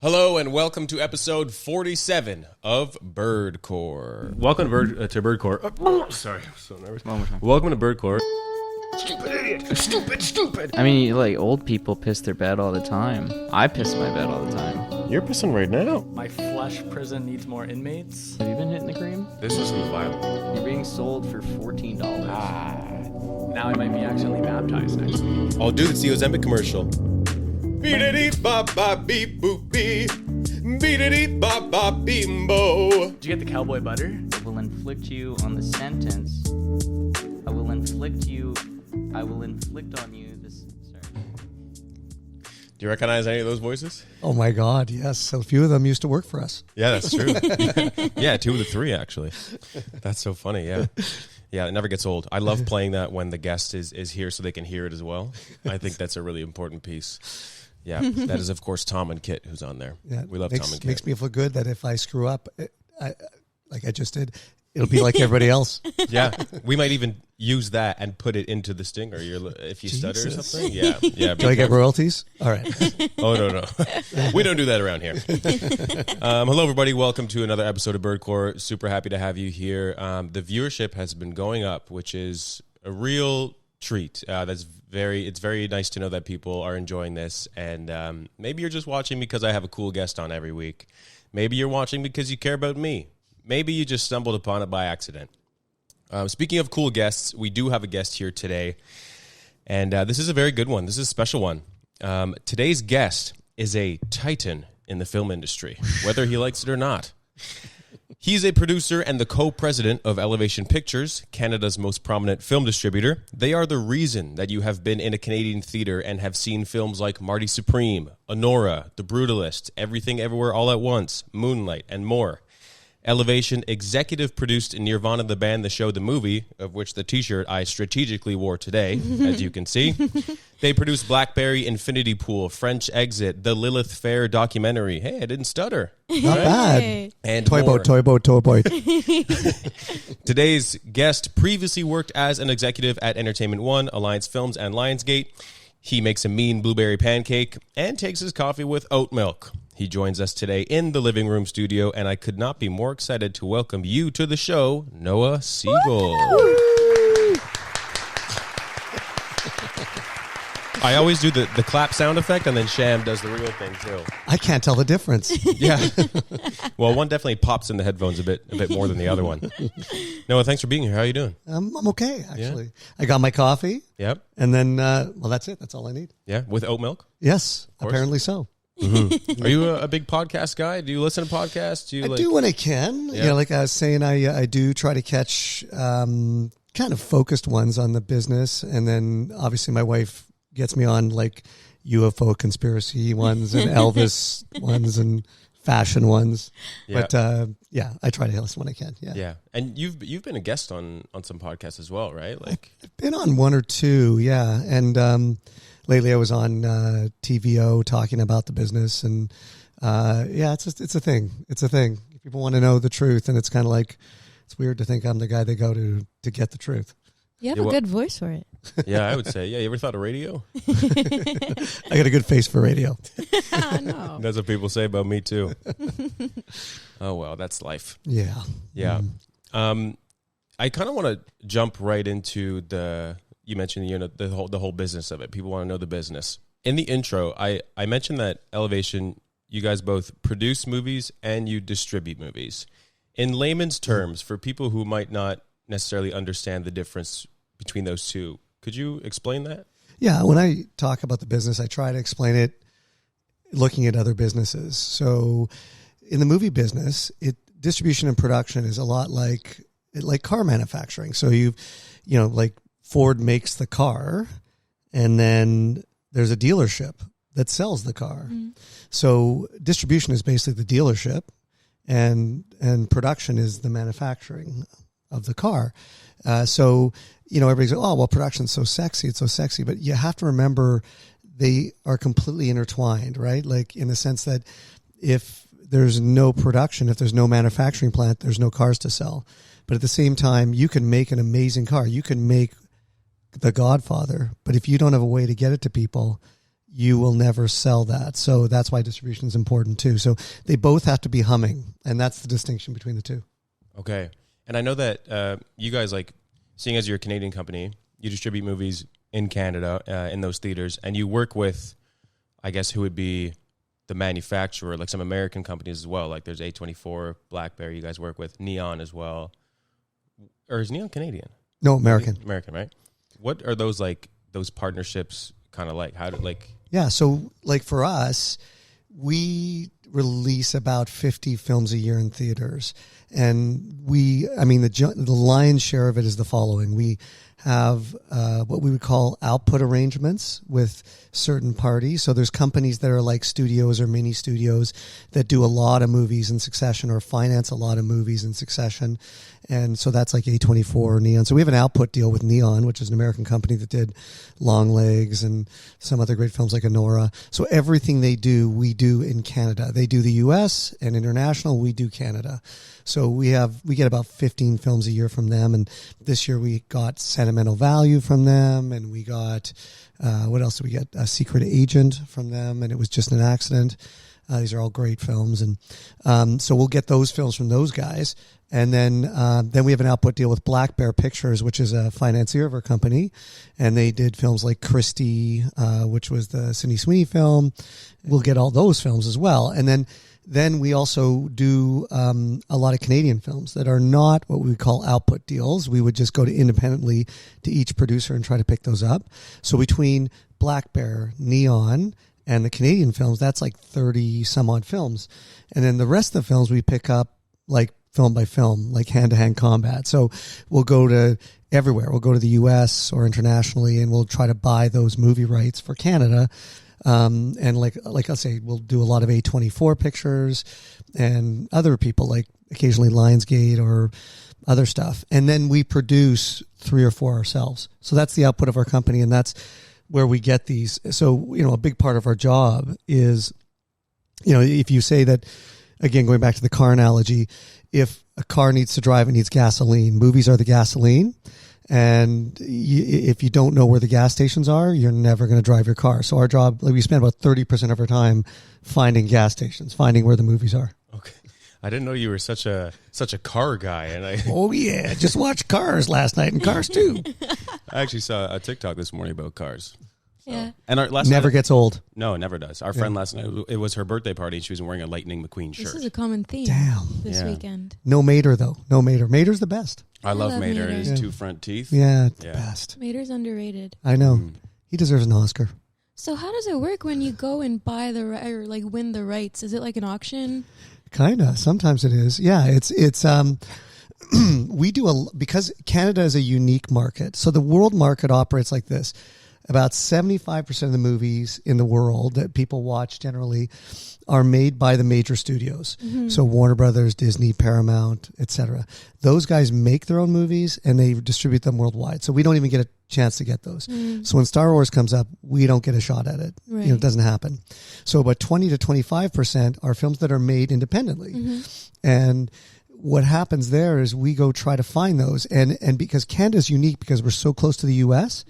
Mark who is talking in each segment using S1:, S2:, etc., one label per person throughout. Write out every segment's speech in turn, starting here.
S1: Hello and welcome to episode 47 of Birdcore. Welcome to Birdcore. Sorry, I'm so nervous. Welcome to Birdcore. Stupid idiot! Stupid!
S2: I mean, like, old people piss their bed all the time. I piss my bed all the time.
S1: You're pissing right now.
S3: My flesh prison needs more inmates.
S2: Have you been hitting the cream?
S1: This isn't violent.
S2: You're being sold for $14.
S3: Now I might be accidentally baptized next week.
S1: I'll do the Ozempic commercial. Beep-a-dee-bop-bop-beep-boop-bee. Beep-a-dee-bop-bop-beep-bo.
S3: Did you get the cowboy butter?
S2: I will inflict you on the sentence. I will inflict on you this... Sorry.
S1: Do you recognize any of those voices?
S4: Oh my God, yes. A few of them used to work for us.
S1: Yeah, that's true. Yeah, 2 of the 3 actually. That's so funny, yeah. Yeah, it never gets old. I love playing that when the guest is here so they can hear it as well. I think that's a really important piece. Yeah, that is, of course, Tom and Kit who's on there.
S4: Yeah,
S1: we love Tom and Kit.
S4: Makes me feel good that if I screw up, like I just did, it'll be like everybody else.
S1: Yeah, we might even use that and put it into the stinger if you stutter or something. Yeah.
S4: Do I get royalties? All right.
S1: Oh, no. We don't do that around here. Hello, everybody. Welcome to another episode of Birdcore. Super happy to have you here. The viewership has been going up, which is a real treat. It's very nice to know that people are enjoying this, and maybe you're just watching because I have a cool guest on every week. Maybe you're watching because you care about me. Maybe you just stumbled upon it by accident. Speaking of cool guests, we do have a guest here today, and this is a very good one. This is a special one. Today's guest is a titan in the film industry, whether he likes it or not. He's a producer and the co-president of Elevation Pictures, Canada's most prominent film distributor. They are the reason that you have been in a Canadian theater and have seen films like Marty Supreme, Anora, The Brutalist, Everything Everywhere All at Once, Moonlight, and more. Elevation executive produced Nirvana, the band, the show, the movie, of which the t-shirt I strategically wore today, as you can see. They produced Blackberry, Infinity Pool, French Exit, the Lilith Fair documentary. Hey, I didn't stutter.
S4: Not bad.
S1: And
S4: Toy
S1: more.
S4: boat.
S1: Today's guest previously worked as an executive at Entertainment One, Alliance Films, and Lionsgate. He makes a mean blueberry pancake and takes his coffee with oat milk. He joins us today in the living room studio, and I could not be more excited to welcome you to the show, Noah Segal. I always do the clap sound effect, and then Sham does the real thing, too.
S4: I can't tell the difference.
S1: Yeah. Well, one definitely pops in the headphones a bit more than the other one. Noah, thanks for being here. How are you doing?
S4: I'm okay, actually. Yeah. I got my coffee.
S1: Yep.
S4: And then, that's it. That's all I need.
S1: Yeah, with oat milk?
S4: Yes, apparently so.
S1: Mm-hmm. Are you a big podcast guy? Do you listen to podcasts?
S4: I do when I can. Yeah. Like I was saying, I do try to catch kind of focused ones on the business. And then obviously my wife gets me on like UFO conspiracy ones and Elvis ones and fashion ones. Yeah. But I try to listen when I can. Yeah.
S1: Yeah. And you've been a guest on some podcasts as well, right? Like
S4: I've been on 1 or 2, yeah. And lately I was on TVO talking about the business, and it's a thing. It's a thing. People want to know the truth, and it's kind of like, it's weird to think I'm the guy they go to get the truth.
S5: You have a good voice for it.
S1: Yeah, I would say. Yeah, you ever thought of radio?
S4: I got a good face for radio.
S5: No.
S1: That's what people say about me too. Oh well, that's life.
S4: Yeah.
S1: Yeah. I kind of want to jump right into you mentioned the whole business of it. People want to know the business. In the intro, I mentioned that Elevation, you guys both produce movies and you distribute movies. In layman's terms, for people who might not necessarily understand the difference between those two, could you explain that?
S4: Yeah, when I talk about the business, I try to explain it looking at other businesses. So in the movie business, distribution and production is a lot like car manufacturing. So like Ford makes the car, and then there's a dealership that sells the car. Mm. So distribution is basically the dealership, and production is the manufacturing of the car. So everybody's like, oh, well, production's so sexy. It's so sexy. But you have to remember they are completely intertwined, right? Like in the sense that if there's no production, if there's no manufacturing plant, there's no cars to sell. But at the same time, you can make an amazing car. You can make The Godfather, but if you don't have a way to get it to people, you will never sell that. So that's why distribution is important too. So they both have to be humming, and that's the distinction between the two.
S1: Okay. And I know that you guys, like, seeing as you're a Canadian company, you distribute movies in Canada, in those theaters, and you work with, I guess, who would be the manufacturer, like some American companies as well. Like there's A24, Blackberry, you guys work with, Neon as well. Or is Neon Canadian?
S4: No, American.
S1: American, right? What are those, like, those partnerships kind of like? How do, like...
S4: Yeah, so like for us, we release about 50 films a year in theaters. And the lion's share of it is the following. We have what we would call output arrangements with certain parties. So there's companies that are like studios or mini studios that do a lot of movies in succession or finance a lot of movies in succession. And so that's like A24 or Neon. So we have an output deal with Neon, which is an American company that did Longlegs and some other great films like Anora. So everything they do, we do in Canada. They do the US and international, we do Canada. So we get about 15 films a year from them. And this year we got Sentimental Value from them. And we got, what else did we get? A Secret Agent from them. And It Was Just an Accident. These are all great films. And so we'll get those films from those guys. And then we have an output deal with Blackberry Pictures, which is a financier of our company. And they did films like Christie, which was the Sydney Sweeney film. We'll get all those films as well. And then we also do a lot of Canadian films that are not what we would call output deals. We would just go to independently to each producer and try to pick those up. So between Blackberry, Neon, and the Canadian films, that's like 30 some odd films. And then the rest of the films we pick up like film by film, like hand-to-hand combat. So we'll go to everywhere. We'll go to the US or internationally, and we'll try to buy those movie rights for Canada. And like I'll say, we'll do a lot of A24 pictures and other people, like occasionally Lionsgate or other stuff. And then we produce 3 or 4 ourselves. So that's the output of our company, and that's where we get these. So, a big part of our job is, if you say that, again, going back to the car analogy, if a car needs to drive, it needs gasoline. Movies are the gasoline. And if you don't know where the gas stations are, you're never going to drive your car. So our job, we spend about 30% of our time finding gas stations, finding where the movies are.
S1: Okay. I didn't know you were such a car guy. And
S4: Oh, yeah. Just watched Cars last night and Cars 2.
S1: I actually saw a TikTok this morning about cars.
S5: Yeah.
S1: And our last
S4: never
S1: night,
S4: gets old.
S1: No, it never does. Our friend last night, it was her birthday party, and she was wearing a Lightning McQueen shirt.
S5: This is a common theme this weekend.
S4: No Mater, though. No Mater. Mater's the best.
S1: I love Mater.
S5: Mater.
S1: His 2 front teeth.
S4: Yeah, the best.
S5: Mater's underrated.
S4: I know. He deserves an Oscar.
S5: So how does it work when you go and buy or like win the rights? Is it like an auction?
S4: Kind of. Sometimes it is. Yeah, it's we do because Canada is a unique market. So the world market operates like this. About 75% of the movies in the world that people watch generally are made by the major studios. Mm-hmm. So Warner Brothers, Disney, Paramount, etc. Those guys make their own movies and they distribute them worldwide. So we don't even get a chance to get those. Mm. So when Star Wars comes up, we don't get a shot at it. Right. It doesn't happen. So about 20 to 25% are films that are made independently. Mm-hmm. And what happens there is we go try to find those. And because Canada's unique because we're so close to the US,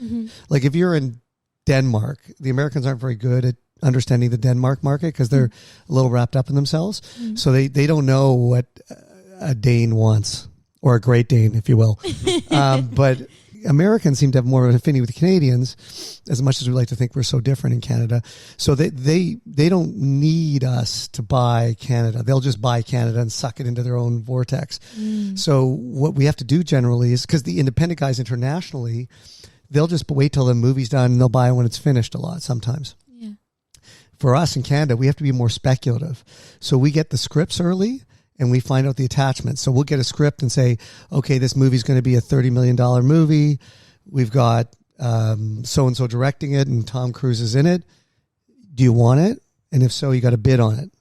S4: like if you're in Denmark, the Americans aren't very good at understanding the Denmark market because they're a little wrapped up in themselves. So they don't know what a Dane wants, or a Great Dane, if you will. But Americans seem to have more of an affinity with the Canadians, as much as we like to think we're so different in Canada. So they don't need us to buy Canada. They'll just buy Canada and suck it into their own vortex. So what we have to do generally is, because the independent guys internationally, they'll just wait till the movie's done and they'll buy it when it's finished a lot sometimes. Yeah. For us in Canada, we have to be more speculative. So we get the scripts early and we find out the attachments. So we'll get a script and say, okay, this movie's going to be a $30 million movie. We've got so-and-so directing it and Tom Cruise is in it. Do you want it? And if so, you got to bid on it.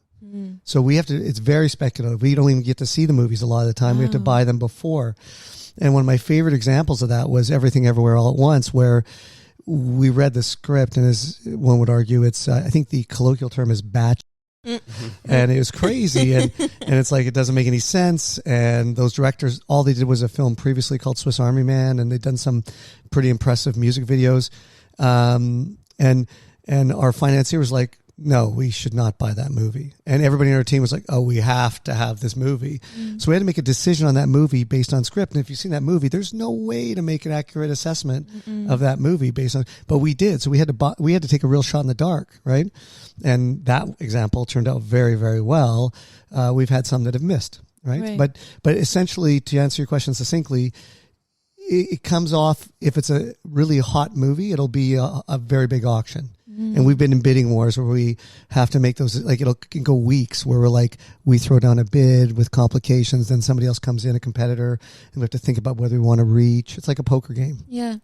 S4: So we have to, it's very speculative. We don't even get to see the movies a lot of the time. We have to buy them before. And one of my favorite examples of that was Everything Everywhere All at Once, where we read the script, and as one would argue, it's, I think the colloquial term is batch. And it was crazy, and it's like it doesn't make any sense. And those directors, all they did was a film previously called Swiss Army Man, and they'd done some pretty impressive music videos. And And our financier was like, no, we should not buy that movie. And everybody in our team was like, oh, we have to have this movie. So we had to make a decision on that movie based on script. And if you've seen that movie, there's no way to make an accurate assessment of that movie based on, but we did. So we had to take a real shot in the dark, right? And that example turned out very, very well. We've had some that have missed, right? But essentially, to answer your question succinctly, it comes off, if it's a really hot movie, it'll be a very big auction. And we've been in bidding wars where we have to make those, like can go weeks where we're like, we throw down a bid with complications, then somebody else comes in, a competitor, and we have to think about whether we want to reach. It's like a poker game.
S5: Yeah.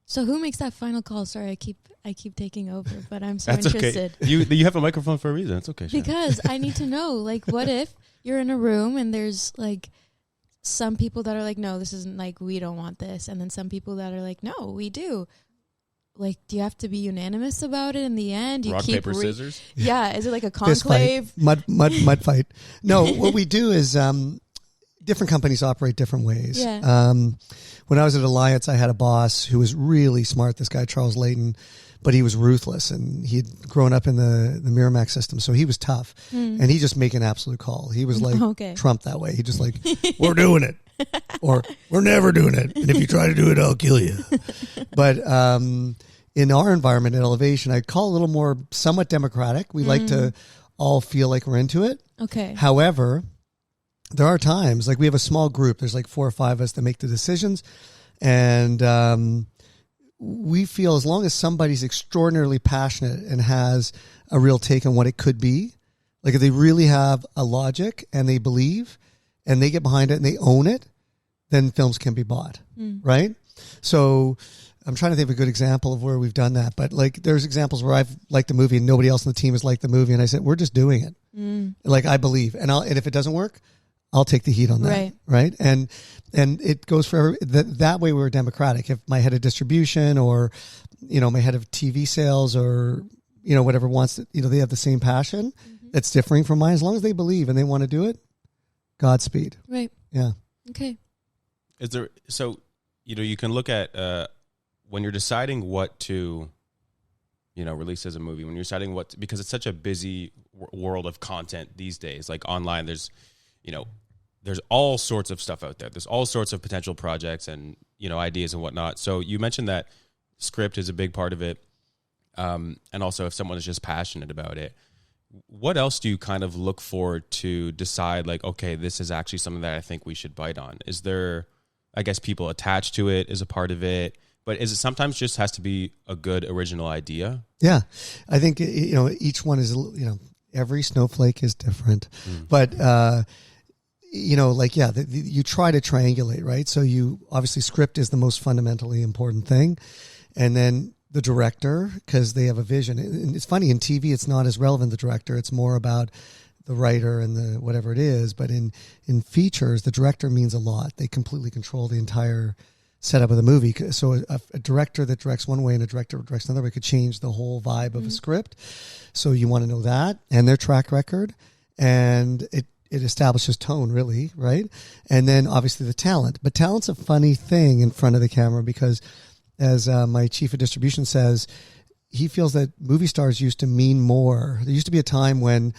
S5: So who makes that final call? Sorry, I keep taking over, but I'm so
S1: That's
S5: interested.
S1: Okay. You have a microphone for a reason. It's okay. Sham.
S5: Because I need to know, like, what if you're in a room and there's like some people that are like, no, this isn't, like, we don't want this, and then some people that are like, no, we do. Like, do you have to be unanimous about it in the end?
S1: Rock, paper, scissors?
S5: Yeah. Is it like a
S4: Fist
S5: conclave?
S4: fight. Mud fight. No, what we do is different companies operate different ways.
S5: Yeah.
S4: When I was at Alliance, I had a boss who was really smart, this guy, Charles Layton, but he was ruthless, and he'd grown up in the Miramax system, so he was tough. And he just make an absolute call. He was like Trump that way. He just like, we're doing it. Or we're never doing it. And if you try to do it, I'll kill you. But in our environment at Elevation, I call it a little more somewhat democratic. We like to all feel like we're into it.
S5: Okay.
S4: However, there are times, like we have a small group. There's like 4 or 5 of us that make the decisions. And we feel as long as somebody's extraordinarily passionate and has a real take on what it could be, like if they really have a logic and they believe and they get behind it and they own it, then films can be bought, right? So I'm trying to think of a good example of where we've done that. But like there's examples where I've liked the movie and nobody else in the team has liked the movie. And I said, we're just doing it. Like I believe. And if it doesn't work, I'll take the heat on that. Right. And it goes for that way we're democratic. If my head of distribution or, my head of TV sales or, whatever wants to, they have the same passion that's differing from mine, as long as they believe and they want to do it, Godspeed.
S5: Right.
S4: Yeah.
S5: Okay.
S1: Is there, so, you can look at, when you're deciding what to, release as a movie, when you're deciding because it's such a busy world of content these days, like online, there's all sorts of stuff out there. There's all sorts of potential projects and, ideas and whatnot. So you mentioned that script is a big part of it. And also if someone is just passionate about it, what else do you kind of look for to decide like, okay, this is actually something that I think we should bite on? Is there, I guess, people attached to it as a part of it, but is it sometimes just has to be a good original idea? Yeah.
S4: I think, each one is, every snowflake is different, but, you try to triangulate, right? So obviously script is the most fundamentally important thing. And then the director, because they have a vision. And it's funny, in TV, it's not as relevant, the director. It's more about the writer and the whatever it is. But in features, the director means a lot. They completely control the entire setup of the movie. So a director that directs one way and a director that directs another way could change the whole vibe of a script. So you want to know that and their track record. And it establishes tone, really, right? And then obviously the talent. But talent's a funny thing in front of the camera because, as my chief of distribution says, he feels that movie stars used to mean more. There used to be a time when,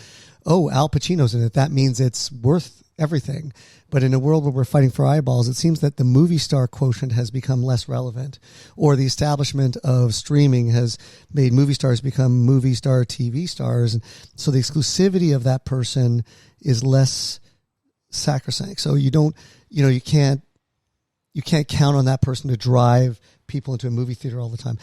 S4: Al Pacino's in it. That means it's worth everything. But in a world where we're fighting for eyeballs, it seems that the movie star quotient has become less relevant, or the establishment of streaming has made movie stars become movie star TV stars. And so the exclusivity of that person is less sacrosanct. So you can't count on that person to drive people into a movie theater all the time.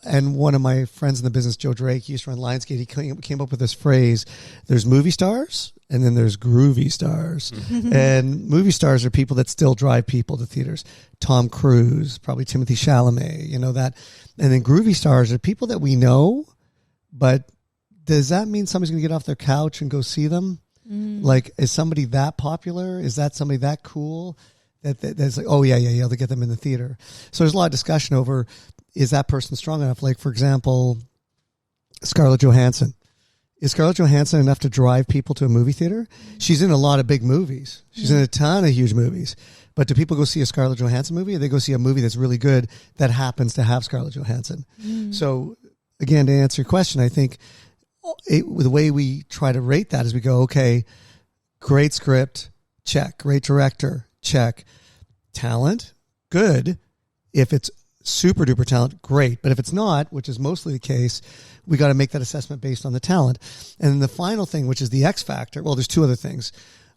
S4: And one of my friends in the business, Joe Drake, he used to run Lionsgate. He came up with this phrase: there's movie stars and then there's groovy stars. And movie stars are people that still drive people to theaters. Tom Cruise, probably Timothée Chalamet, that. And then groovy stars are people that we know, but does that mean somebody's going to get off their couch and go see them? Like, is somebody that popular? Is that somebody that cool? That's like, they'll get them in the theater. So there's a lot of discussion over, is that person strong enough? Like, for example, Scarlett Johansson. Is Scarlett Johansson enough to drive people to a movie theater? She's in a lot of big movies. She's in a ton of huge movies. But do people go see a Scarlett Johansson movie, or they go see a movie that's really good that happens to have Scarlett Johansson? So again, to answer your question, I think the way we try to rate that is we go, okay, great script, check. Great director, check. Talent, good. If it's super duper talent, great. But if it's not, which is mostly the case, we got to make that assessment based on the talent. And then the final thing, which is the X factor. Well, there's two other things.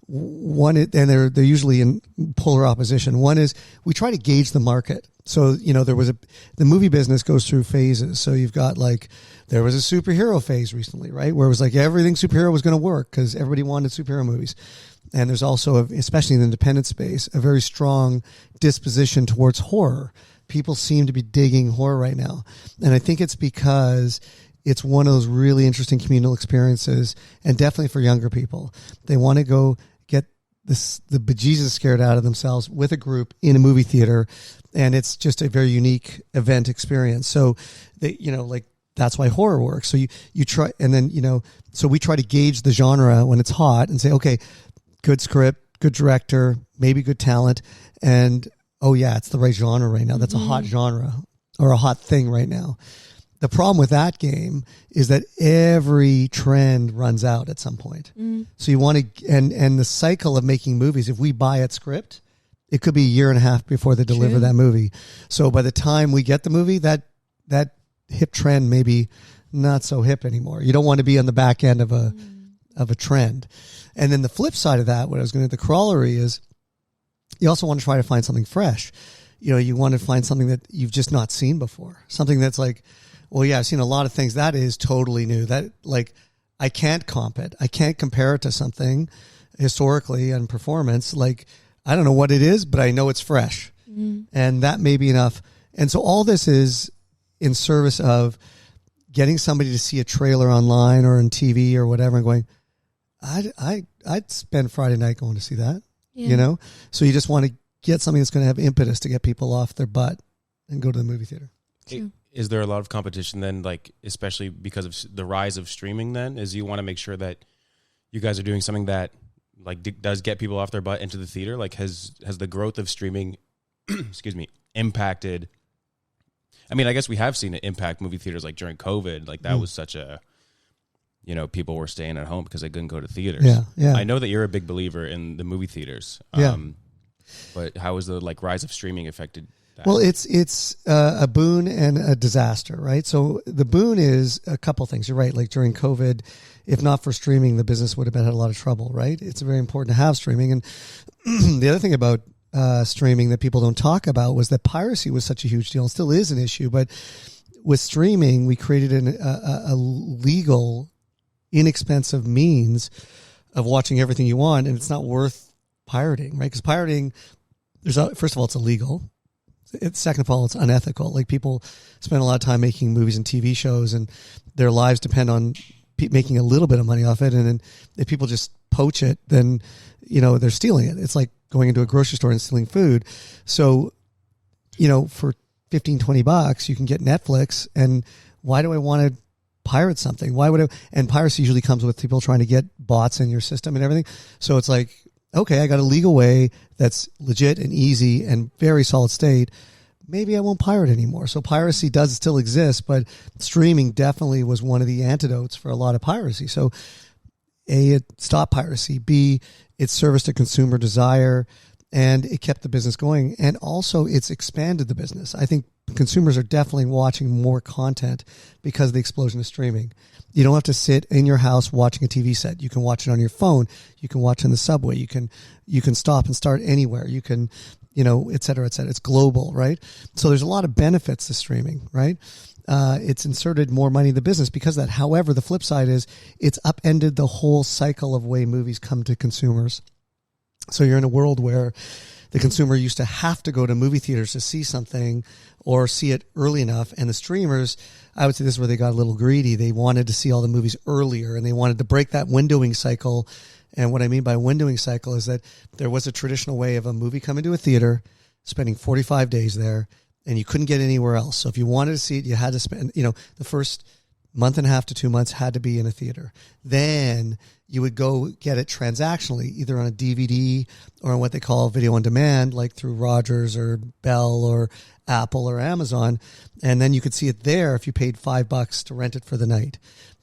S4: One, and they're usually in polar opposition. One is we try to gauge the market. So, the movie business goes through phases. So you've got there was a superhero phase recently, right? Where it was like everything superhero was going to work because everybody wanted superhero movies. And there's also, especially in the independent space, a very strong disposition towards horror. People seem to be digging horror right now. And I think it's because it's one of those really interesting communal experiences, and definitely for younger people. They want to go get the bejesus scared out of themselves with a group in a movie theater, and it's just a very unique event experience. So, that's why horror works. So you try, and then, so we try to gauge the genre when it's hot and say, okay, good script, good director, maybe good talent, and oh yeah, it's the right genre right now. That's a hot genre or a hot thing right now. The problem with that game is that every trend runs out at some point. So you want to, and the cycle of making movies, if we buy a script, it could be a year and a half before they deliver that movie. So by the time we get the movie, that hip trend maybe not so hip anymore. You don't want to be on the back end of a trend. And then the flip side of that, the corollary is, you also want to try to find something fresh. You want to find something that you've just not seen before. Something that's like, well, yeah, I've seen a lot of things. That is totally new. That, I can't comp it. I can't compare it to something historically and performance. I don't know what it is, but I know it's fresh. And that may be enough. And so all this is in service of getting somebody to see a trailer online or on TV or whatever and going, I'd spend Friday night going to see that.
S5: Yeah.
S4: So you just want to get something that's going to have impetus to get people off their butt and go to the movie theater.
S1: Is there a lot of competition then, especially because of the rise of streaming then? Is you want to make sure that you guys are doing something that does get people off their butt into the theater? Has the growth of streaming, impacted? I mean, I guess we have seen it impact movie theaters during COVID. That was such a, people were staying at home because they couldn't go to theaters.
S4: Yeah.
S1: I know that you're a big believer in the movie theaters. But how has the rise of streaming affected that?
S4: Well, it's a boon and a disaster, right? So the boon is a couple things. You're right. During COVID, if not for streaming, the business would have had a lot of trouble, right? It's very important to have streaming. And the other thing about streaming that people don't talk about was that piracy was such a huge deal and still is an issue. But with streaming, we created a legal, inexpensive means of watching everything you want, and it's not worth pirating, right? Because pirating, first of all, it's illegal. Second of all, it's unethical. People spend a lot of time making movies and TV shows, and their lives depend on making a little bit of money off it. And then if people just poach it, then they're stealing it. It's like going into a grocery store and stealing food. So, for $15-20, you can get Netflix. And why do I want to pirate something? Why would I? And piracy usually comes with people trying to get bots in your system and everything. So it's like, okay, I got a legal way that's legit and easy and very solid state. Maybe I won't pirate anymore. So piracy does still exist, but streaming definitely was one of the antidotes for a lot of piracy. So A, it stopped piracy. B, it serviced a consumer desire, and it kept the business going. And also it's expanded the business. I think consumers are definitely watching more content because of the explosion of streaming. You don't have to sit in your house watching a TV set. You can watch it on your phone. You can watch in the subway. You can stop and start anywhere. You can, et cetera, et cetera. It's global, right? So there's a lot of benefits to streaming, right? It's inserted more money in the business because of that. However, the flip side is it's upended the whole cycle of way movies come to consumers. So you're in a world where the consumer used to have to go to movie theaters to see something or see it early enough. And the streamers, I would say this is where they got a little greedy. They wanted to see all the movies earlier, and they wanted to break that windowing cycle. And what I mean by windowing cycle is that there was a traditional way of a movie coming to a theater, spending 45 days there, and you couldn't get anywhere else. So if you wanted to see it, you had to spend, the first month and a half to 2 months had to be in a theater. Then you would go get it transactionally, either on a DVD or on what they call video on demand, like through Rogers or Bell or Apple or Amazon. And then you could see it there if you paid $5 to rent it for the night.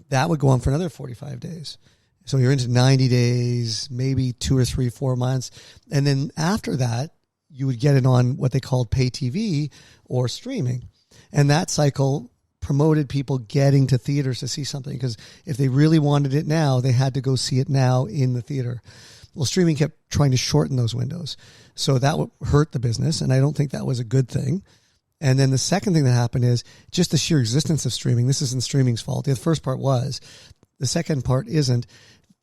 S4: That would go on for another 45 days. So you're into 90 days, maybe 2 or 3, 4 months. And then after that, you would get it on what they called pay TV or streaming. And that cycle promoted people getting to theaters to see something, because if they really wanted it now, they had to go see it now in the theater. Well, streaming kept trying to shorten those windows. So that would hurt the business, and I don't think that was a good thing. And then the second thing that happened is just the sheer existence of streaming. This isn't streaming's fault. The first part was. The second part isn't.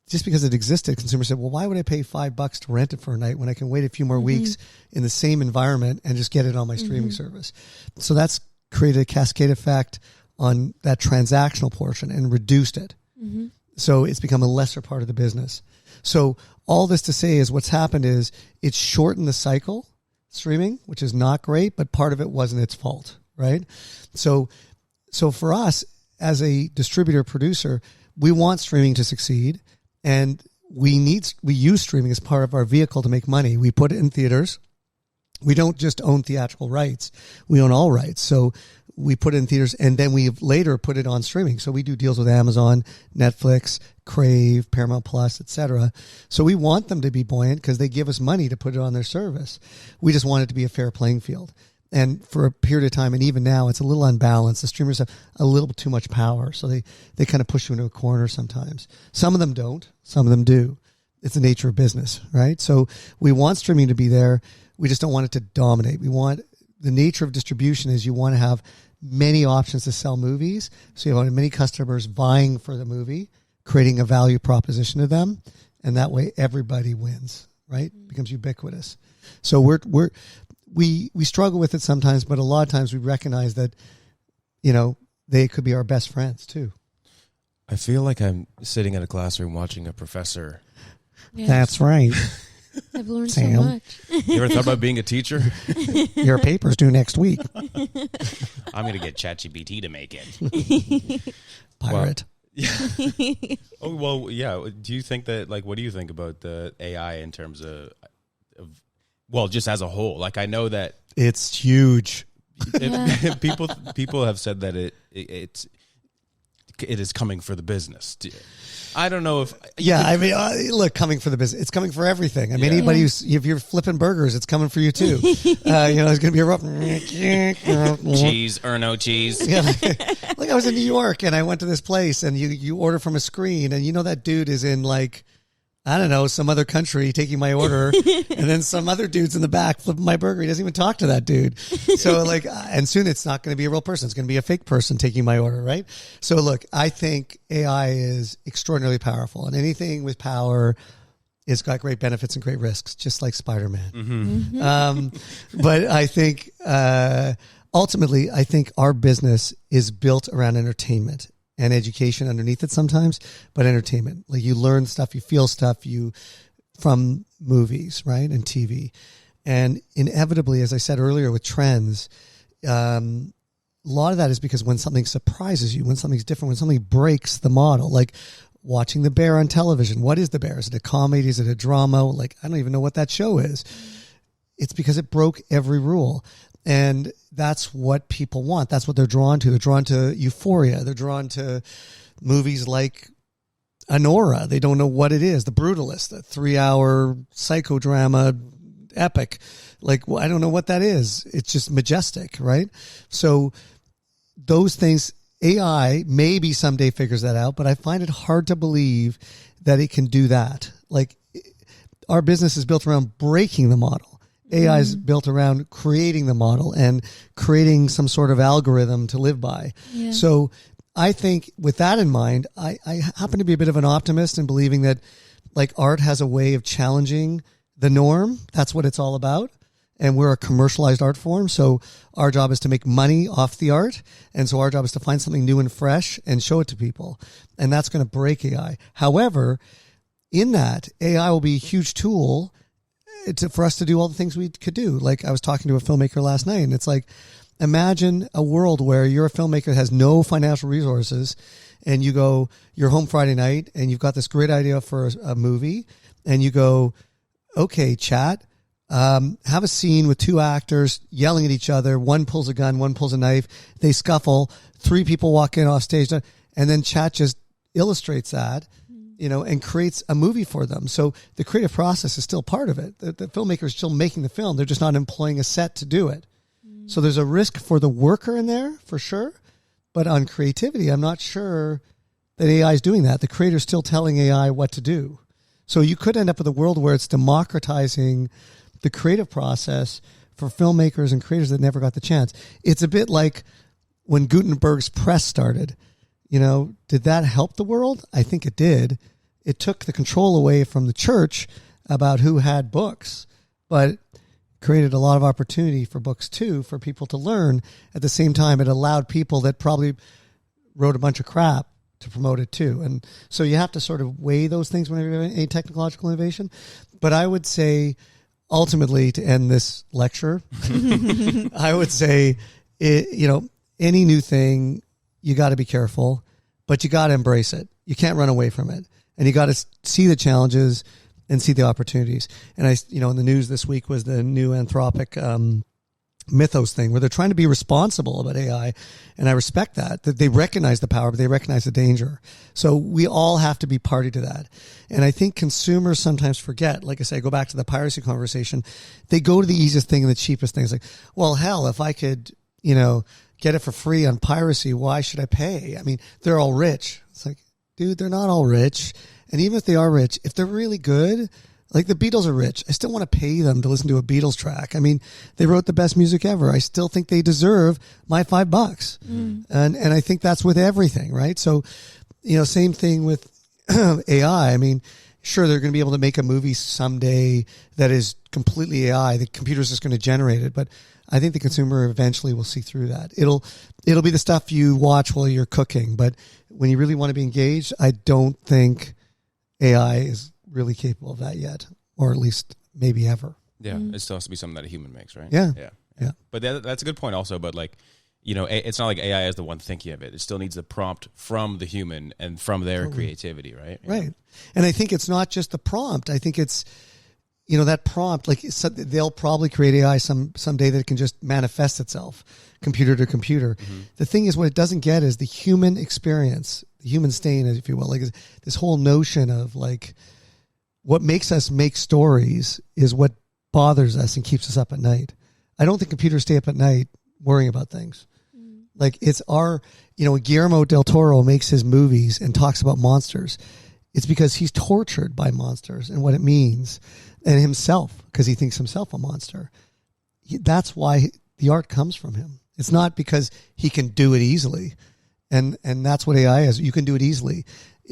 S4: Just because it existed, consumers said, well, why would I pay $5 to rent it for a night when I can wait a few more weeks in the same environment and just get it on my streaming service? So that's created a cascade effect on that transactional portion and reduced it. So it's become a lesser part of the business. So all this to say is what's happened is it's shortened the cycle, streaming, which is not great, but part of it wasn't its fault, right? So for us as a distributor producer, we want streaming to succeed. And we use streaming as part of our vehicle to make money. We put it in theaters. We don't just own theatrical rights. We own all rights. So we put it in theaters, and then we later put it on streaming. So we do deals with Amazon, Netflix, Crave, Paramount Plus, etc. So we want them to be buoyant because they give us money to put it on their service. We just want it to be a fair playing field. And for a period of time, and even now, it's a little unbalanced. The streamers have a little bit too much power, so they kind of push you into a corner sometimes. Some of them don't. Some of them do. It's the nature of business, right? So we want streaming to be there. We just don't want it to dominate. We want the nature of distribution is you want to have many options to sell movies. So you want many customers vying for the movie, creating a value proposition to them, and that way everybody wins, right? It becomes ubiquitous. So we struggle with it sometimes, but a lot of times we recognize that, they could be our best friends too.
S1: I feel like I'm sitting in a classroom watching a professor.
S5: Yes.
S4: That's right.
S5: I've learned
S4: Sam.
S5: so much.
S1: You ever thought about being a teacher?
S4: Your paper's due next week.
S6: I'm going to get ChatGPT to make it.
S4: Pirate.
S1: Oh, well, yeah. Do you think that, what do you think about the AI in terms of just as a whole? Like, I know that
S4: It's huge.
S1: people have said that it is coming for the business. I don't know if look, coming for the business. It's coming for everything. I mean, anybody if you're flipping burgers, it's coming for you too. It's going to be a rough
S6: Cheese or no cheese.
S4: Yeah, like I was in New York and I went to this place and you order from a screen and that dude is in some other country taking my order, and then some other dude's in the back flipping my burger. He doesn't even talk to that dude. So and soon it's not going to be a real person. It's going to be a fake person taking my order, right? So look, I think AI is extraordinarily powerful, and anything with power has got great benefits and great risks, just like Spider-Man. But I think ultimately, I think our business is built around entertainment and education underneath it sometimes, but entertainment. Like you learn stuff, you feel stuff from movies, right, and TV. And inevitably, as I said earlier with trends, a lot of that is because when something surprises you, when something's different, when something breaks the model, like watching The Bear on television. What is The Bear? Is it a comedy? Is it a drama? I don't even know what that show is. It's because it broke every rule. And that's what people want. That's what they're drawn to. They're drawn to Euphoria. They're drawn to movies like Anora. They don't know what it is. The Brutalist, the 3-hour psychodrama epic. I don't know what that is. It's just majestic, right? So those things, AI maybe someday figures that out, but I find it hard to believe that it can do that. Our business is built around breaking the model. AI is built around creating the model and creating some sort of algorithm to live by. Yeah. So I think with that in mind, I happen to be a bit of an optimist in believing that art has a way of challenging the norm. That's what it's all about. And we're a commercialized art form. So our job is to make money off the art. And so our job is to find something new and fresh and show it to people. And that's going to break AI. However, in that, AI will be a huge tool for us to do all the things we could do. I was talking to a filmmaker last night, and it's imagine a world where you're a filmmaker that has no financial resources, and you're home Friday night, and you've got this great idea for a movie, and you go, okay, chat, have a scene with two actors yelling at each other. One pulls a gun, one pulls a knife. They scuffle. 3 people walk in off stage, and then chat just illustrates that, and creates a movie for them. So the creative process is still part of it. The filmmaker is still making the film. They're just not employing a set to do it. So there's a risk for the worker in there, for sure. But on creativity, I'm not sure that AI is doing that. The creator's still telling AI what to do. So you could end up with a world where it's democratizing the creative process for filmmakers and creators that never got the chance. It's a bit like when Gutenberg's press started. Did that help the world? I think it did. It took the control away from the church about who had books, but created a lot of opportunity for books too, for people to learn. At the same time, it allowed people that probably wrote a bunch of crap to promote it too. And so you have to sort of weigh those things whenever you're doing a technological innovation. But I would say, ultimately, to end this lecture, I would say, any new thing, you got to be careful, but you got to embrace it. You can't run away from it. And you got to see the challenges and see the opportunities. And in the news this week was the new Anthropic mythos thing where they're trying to be responsible about AI. And I respect that they recognize the power, but they recognize the danger. So we all have to be party to that. And I think consumers sometimes forget, like I say, go back to the piracy conversation. They go to the easiest thing and the cheapest thing. It's like, well, hell, if I could, get it for free on piracy, why should I pay? I mean, they're all rich. It's like, dude, they're not all rich. And even if they are rich, if they're really good, like the Beatles are rich, I still want to pay them to listen to a Beatles track. I mean, they wrote the best music ever. I still think they deserve my $5. And I think that's with everything, right? So, same thing with AI. I mean, sure, they're going to be able to make a movie someday that is completely AI. The computer's just going to generate it. But I think the consumer eventually will see through that. It'll be the stuff you watch while you're cooking. But when you really want to be engaged, I don't think AI is really capable of that yet, or at least maybe ever.
S1: Yeah, it still has to be something that a human makes, right?
S4: Yeah.
S1: But that's a good point also. But it's not like AI is the one thinking of it. It still needs the prompt from the human and from their creativity, right?
S4: Right. And I think it's not just the prompt. I think it's, that prompt, like they'll probably create AI someday that can just manifest itself, computer to computer. The thing is, what it doesn't get is the human experience, the human stain, if you will. Like this whole notion of like, what makes us make stories is what bothers us and keeps us up at night. I don't think computers stay up at night worrying about things. Like it's when Guillermo del Toro makes his movies and talks about monsters, it's because he's tortured by monsters and what it means, and himself, because he thinks himself a monster. That's why the art comes from him. It's not because he can do it easily. And that's what AI is. You can do it easily.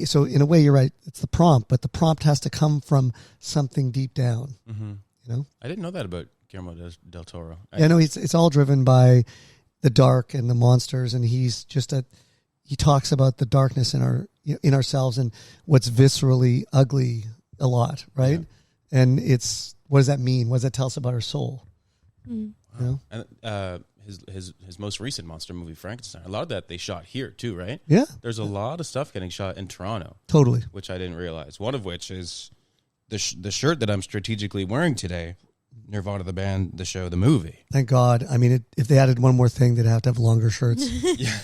S4: So in a way, you're right. It's the prompt, but the prompt has to come from something deep down.
S1: I didn't know that about Guillermo del Toro.
S4: It's all driven by the dark and the monsters, and he's just he talks about the darkness in ourselves and what's viscerally ugly a lot, right? Yeah. And what does that mean? What does that tell us about our soul?
S1: And his most recent monster movie, Frankenstein, a lot of that they shot here too, right?
S4: Yeah.
S1: There's a lot of stuff getting shot in Toronto.
S4: Totally.
S1: Which I didn't realize. One of which is the shirt that I'm strategically wearing today. Nirvana, the band, the show, the movie.
S4: Thank God. I mean, if they added one more thing, they'd have to have longer shirts.
S1: Yeah,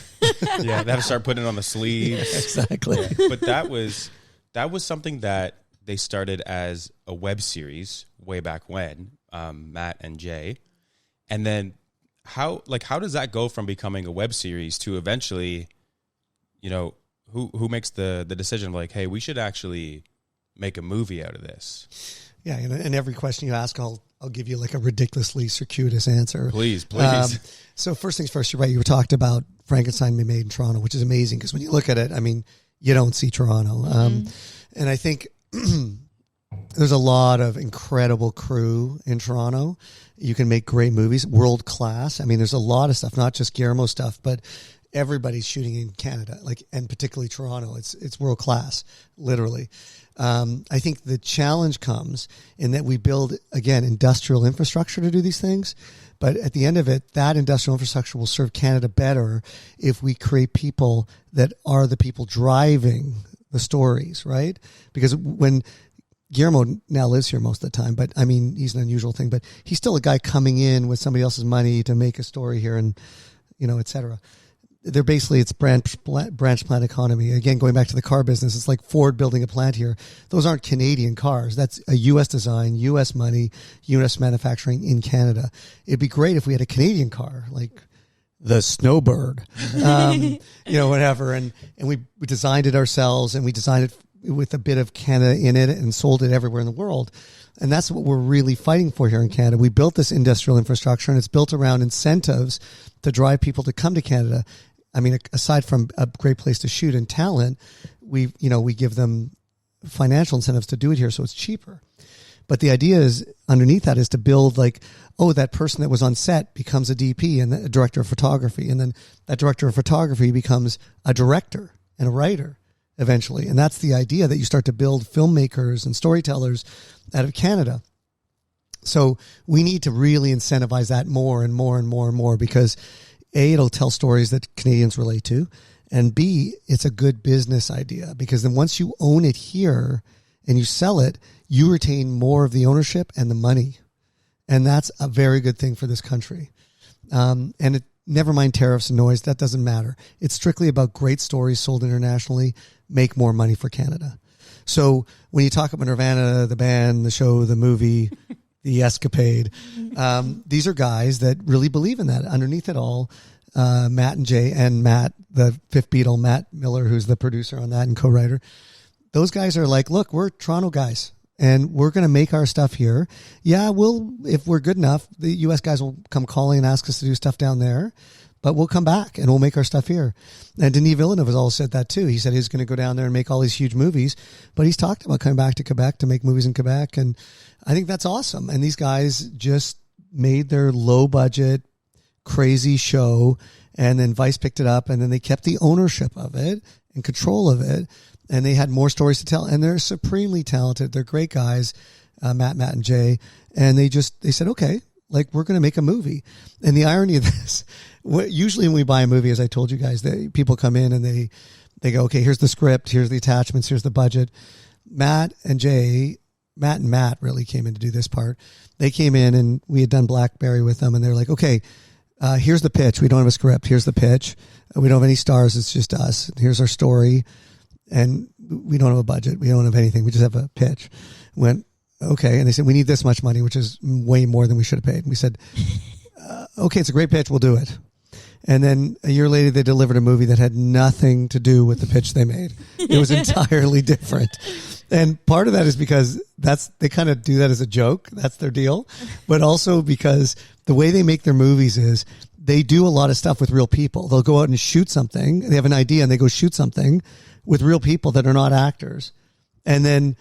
S1: they have to start putting it on the sleeves.
S4: Exactly.
S1: But that was something that they started as a web series way back when, Matt and Jay, and then how does that go from becoming a web series to eventually, who makes the decision of like, hey, we should actually make a movie out of this?
S4: Yeah, and every question you ask, I'll give you like a ridiculously circuitous answer.
S1: Please.
S4: So first things first, you're right. You talked about Frankenstein being made in Toronto, which is amazing because when you look at it, I mean, you don't see Toronto. And I think there's a lot of incredible crew in Toronto. You can make great movies, world class. I mean, there's a lot of stuff, not just Guillermo stuff, but everybody's shooting in Canada, and particularly Toronto. It's world class, literally. I think the challenge comes in that we build, again, industrial infrastructure to do these things, But at the end of it, that industrial infrastructure will serve Canada better if we create people that are the people driving the stories, right? Because when Guillermo now lives here most of the time, but I mean, he's an unusual thing, but he's still a guy coming in with somebody else's money to make a story here and, et cetera. They're basically, it's branch plant economy. Again, going back to the car business, it's like Ford building a plant here. Those aren't Canadian cars. That's a U.S. design, U.S. money, U.S. manufacturing in Canada. It'd be great if we had a Canadian car, like the Snowbird, whatever. And we designed it ourselves, and we designed it with a bit of Canada in it and sold it everywhere in the world. And that's what we're really fighting for here in Canada. We built this industrial infrastructure, and it's built around incentives to drive people to come to Canada. I mean, aside from a great place to shoot and talent, we give them financial incentives to do it here, so it's cheaper. But the idea is, underneath that, is to build that person that was on set becomes a DP and a director of photography, and then that director of photography becomes a director and a writer eventually. And that's the idea, that you start to build filmmakers and storytellers out of Canada. So we need to really incentivize that more and more and more and more, because A, it'll tell stories that Canadians relate to, and B, it's a good business idea, because then once you own it here and you sell it, you retain more of the ownership and the money. And that's a very good thing for this country. Never mind tariffs and noise, that doesn't matter. It's strictly about great stories sold internationally, make more money for Canada. So when you talk about Nirvana, the band, the show, the movie, the escapade, these are guys that really believe in that. Underneath it all, Matt and Jay and Matt, the fifth Beatle, Matt Miller, who's the producer on that and co-writer, those guys are like, look, we're Toronto guys, and we're going to make our stuff here. Yeah, if we're good enough, the U.S. guys will come calling and ask us to do stuff down there, but we'll come back and we'll make our stuff here. And Denis Villeneuve has always said that too. He said he's going to go down there and make all these huge movies, but he's talked about coming back to Quebec to make movies in Quebec. And I think that's awesome. And these guys just made their low budget, crazy show, and then Vice picked it up, and then they kept the ownership of it and control of it. And they had more stories to tell, and they're supremely talented. They're great guys, Matt and Jay. And they said, okay, we're going to make a movie. And the irony of this, usually when we buy a movie, as I told you guys, people come in and they go, okay, here's the script, here's the attachments, here's the budget. Matt and Matt really came in to do this part. They came in, and we had done Blackberry with them, and they're like, okay, here's the pitch. We don't have a script. Here's the pitch. We don't have any stars. It's just us. Here's our story. And we don't have a budget. We don't have anything. We just have a pitch. Went, okay. And they said, we need this much money, which is way more than we should have paid. And we said, okay, it's a great pitch. We'll do it. And then a year later, they delivered a movie that had nothing to do with the pitch they made. It was entirely different. And part of that is because they kind of do that as a joke. That's their deal. But also because the way they make their movies is they do a lot of stuff with real people. They'll go out and shoot something. They have an idea and they go shoot something with real people that are not actors. And then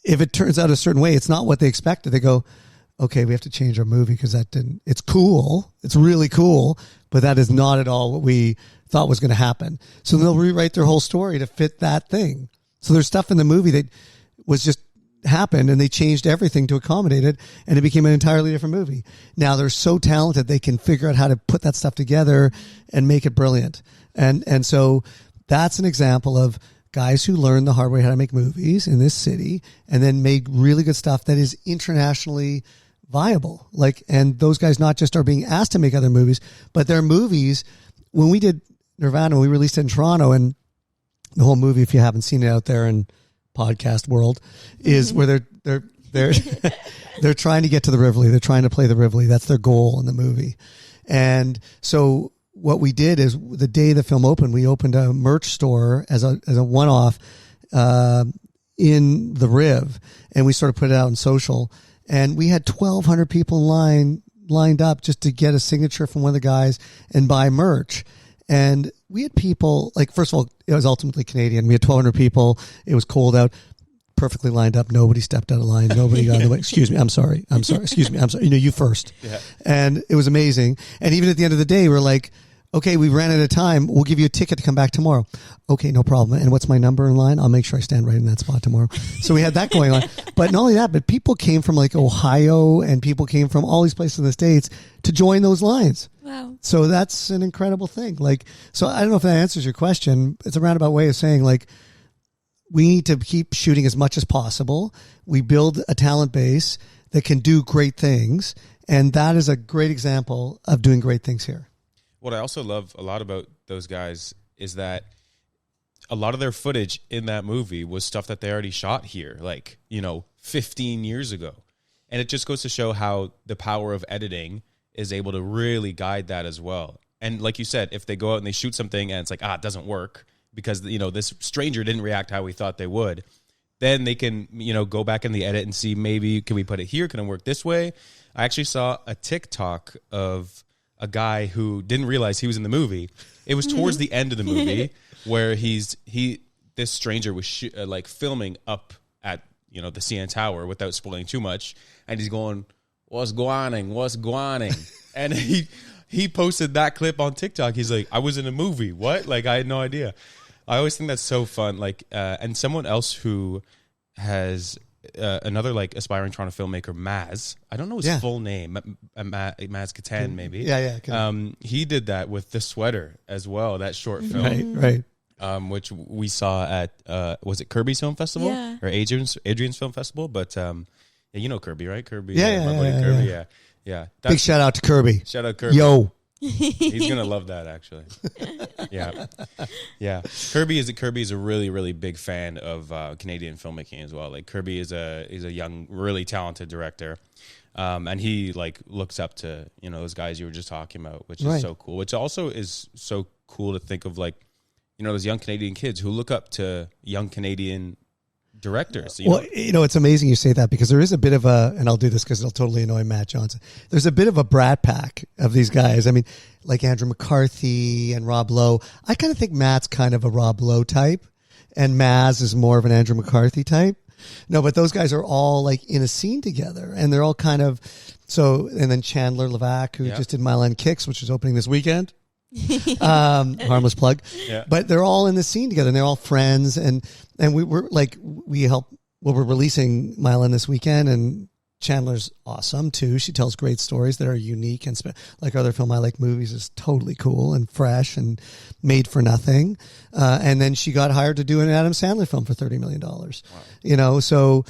S4: if it turns out a certain way, it's not what they expected. They go, okay, we have to change our movie because it's cool. It's really cool, but that is not at all what we thought was going to happen. So they'll rewrite their whole story to fit that thing. So there's stuff in the movie that was just happened, and they changed everything to accommodate it, and it became an entirely different movie. Now they're so talented, they can figure out how to put that stuff together and make it brilliant. And so that's an example of guys who learned the hard way how to make movies in this city and then made really good stuff that is internationally viable. And those guys not just are being asked to make other movies, but their movies, when we did Nirvana, we released it in Toronto, and the whole movie, if you haven't seen it out there in podcast world, is where they're trying to get to the Rivoli. They're trying to play the Rivoli. That's their goal in the movie. And so what we did is, the day the film opened, we opened a merch store as a one-off in the Riv, and we sort of put it out on social, and we had 1,200 people lined up just to get a signature from one of the guys and buy merch. And we had people, first of all, it was ultimately Canadian. We had 1,200 people. It was cold out, perfectly lined up. Nobody stepped out of line. Nobody got in the way. Excuse me. I'm sorry. Excuse me. I'm sorry. You first. Yeah. And it was amazing. And even at the end of the day, we're like, okay, we ran out of time. We'll give you a ticket to come back tomorrow. Okay, no problem. And what's my number in line? I'll make sure I stand right in that spot tomorrow. So we had that going on. But not only that, but people came from like Ohio and people came from all these places in the States to join those lines.
S5: Wow.
S4: So that's an incredible thing. Like, so I don't know if that answers your question. It's a roundabout way of saying like, we need to keep shooting as much as possible. We build a talent base that can do great things. And that is a great example of doing great things here.
S1: What I also love a lot about those guys is that a lot of their footage in that movie was stuff that they already shot here, like, 15 years ago. And it just goes to show how the power of editing is able to really guide that as well. And like you said, if they go out and they shoot something and it's like, it doesn't work because, this stranger didn't react how we thought they would, then they can, go back in the edit and see maybe, can we put it here? Can it work this way? I actually saw a TikTok of a guy who didn't realize he was in the movie. It was towards the end of the movie where this stranger was filming up at the CN Tower without spoiling too much, and he's going, "What's guaning?" And he posted that clip on TikTok. He's like, "I was in a movie. What? Like, I had no idea." I always think that's so fun. Like, and someone else who has. Another aspiring Toronto filmmaker, Maz. I don't know his full name. Maz Katan, maybe.
S4: Yeah.
S1: He did that with The Sweater as well. That short film,
S4: Right.
S1: Which we saw at was it Kirby's Film Festival or Adrian's Film Festival? But Kirby, right? Kirby, my buddy Kirby. Yeah.
S4: Big shout out to Kirby.
S1: Shout out Kirby.
S4: Yo.
S1: He's gonna love that actually. Yeah. Kirby is a really, really big fan of Canadian filmmaking as well. Like Kirby is a young, really talented director, and he looks up to those guys you were just talking about, which is so cool. Which also is so cool to think of those young Canadian kids who look up to young Canadian directors.
S4: It's amazing you say that because there is a bit of and I'll do this because it'll totally annoy Matt Johnson. There's a bit of a brat pack of these guys. I mean, like Andrew McCarthy and Rob Lowe. I kind of think Matt's kind of a Rob Lowe type and Maz is more of an Andrew McCarthy type. No, but those guys are all in a scene together and they're all kind of, and then Chandler Levac, who just did Mile End Kicks, which is opening this weekend. Harmless plug. But they're all in the scene together and they're all friends and we're releasing Mile End this weekend and Chandler's awesome too. She tells great stories that are unique and like other Film I Like movies is totally cool and fresh and made for nothing. And then she got hired to do an Adam Sandler film for $30 million. Wow.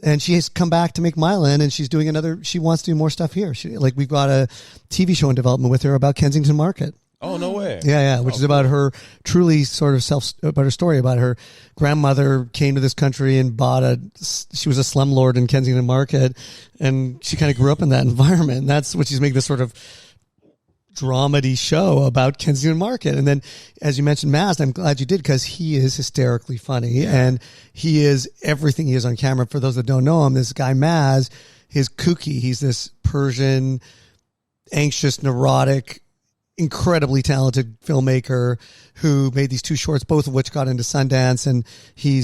S4: And she has come back to make Mile End and she's doing she wants to do more stuff here. We've got a TV show in development with her about Kensington Market.
S1: Oh, no way.
S4: Yeah, which is about her truly sort of about her story about her grandmother came to this country and she was a slumlord in Kensington Market and she kind of grew up in that environment. And that's what she's making this sort of dramedy show about Kensington Market. And then, as you mentioned, Maz, I'm glad you did because he is hysterically funny and he is everything he is on camera. For those that don't know him, this guy Maz, he's kooky. He's this Persian, anxious, neurotic, incredibly talented filmmaker who made these two shorts, both of which got into Sundance, and he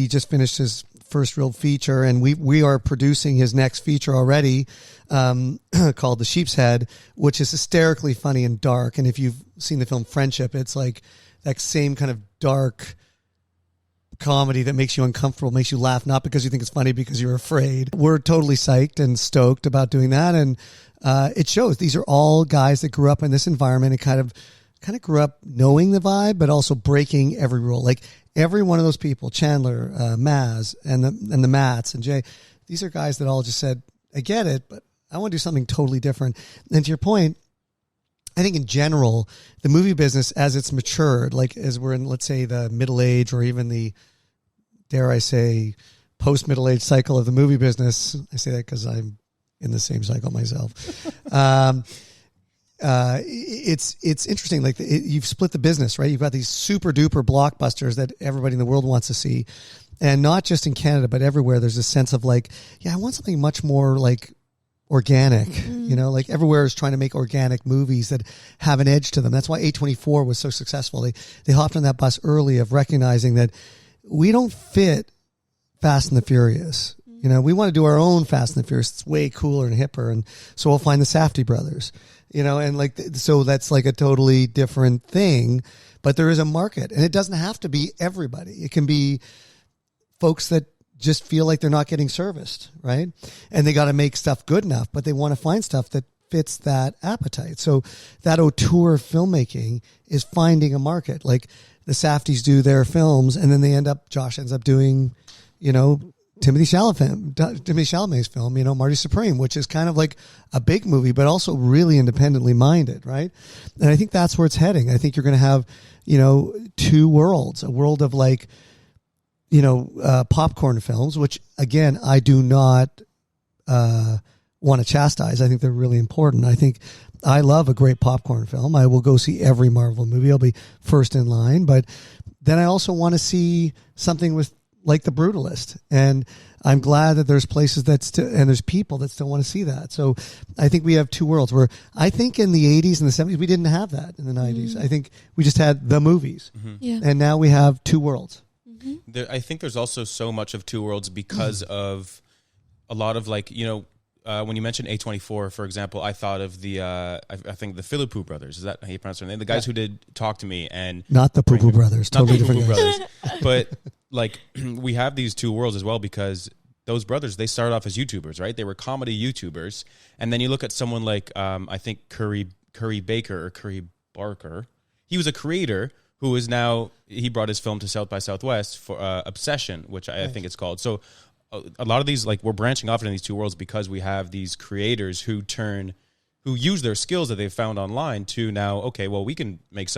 S4: just finished his first real feature, and we are producing his next feature already, called The Sheep's Head, which is hysterically funny and dark. And if you've seen the film Friendship, it's like that same kind of dark comedy that makes you uncomfortable, makes you laugh, not because you think it's funny, because you're afraid. We're totally psyched and stoked about doing that, and it shows. These are all guys that grew up in this environment and kind of grew up knowing the vibe, but also breaking every rule. Like every one of those people, Chandler, Maz, and the Matts and Jay, these are guys that all just said, I get it, but I want to do something totally different. And to your point, I think in general, the movie business, as it's matured, as we're in, let's say, the middle age or even the, dare I say, post-middle age cycle of the movie business. I say that because I'm in the same cycle myself. It's interesting. You've split the business, right? You've got these super duper blockbusters that everybody in the world wants to see. And not just in Canada, but everywhere. There's a sense of I want something much more organic, everywhere is trying to make organic movies that have an edge to them. That's why A24 was so successful. They hopped on that bus early of recognizing that we don't fit Fast and the Furious. You know, we want to do our own Fast and the Furious. It's way cooler and hipper, and so we'll find the Safdie brothers. You know, and like so that's like a totally different thing. But there is a market, and it doesn't have to be everybody. It can be folks that just feel like they're not getting serviced, right? And they got to make stuff good enough, but they want to find stuff that fits that appetite. So that auteur filmmaking is finding a market. Like the Safdies do their films, and then Josh ends up doing, you know, Timothy Chalamet's film, you know, Marty Supreme, which is kind of like a big movie, but also really independently minded, right? And I think that's where it's heading. I think you're going to have, you know, two worlds, a world of like, you know, popcorn films, which again, I do not want to chastise. I think they're really important. I think I love a great popcorn film. I will go see every Marvel movie. I'll be first in line, but then I also want to see something with like The Brutalist. And I'm glad that there's places and there's people that still want to see that. So I think we have two worlds where I think in the 80s and the 70s, we didn't have that in the 90s. I think we just had the movies.
S5: Yeah.
S4: And now we have two worlds.
S1: I think there's also so much of two worlds because of a lot of like, you know, when you mentioned A24, for example, I thought of the, I think the Philippou brothers. Is that how you pronounce their name? The guys who did Talk to Me and...
S4: Not the Poo Poo brothers.
S1: Not
S4: Totally
S1: the
S4: different
S1: Poo
S4: guys.
S1: brothers. But like we have these two worlds as well because those brothers, they started off as YouTubers, right? They were comedy YouTubers. And then you look at someone like, I think Curry Baker or Curry Barker. He was a creator who is now, he brought his film to South by Southwest for Obsession, which I think it's called. So a lot of these, like we're branching off into these two worlds because we have these creators who use their skills that they've found online to now, okay, well, we can make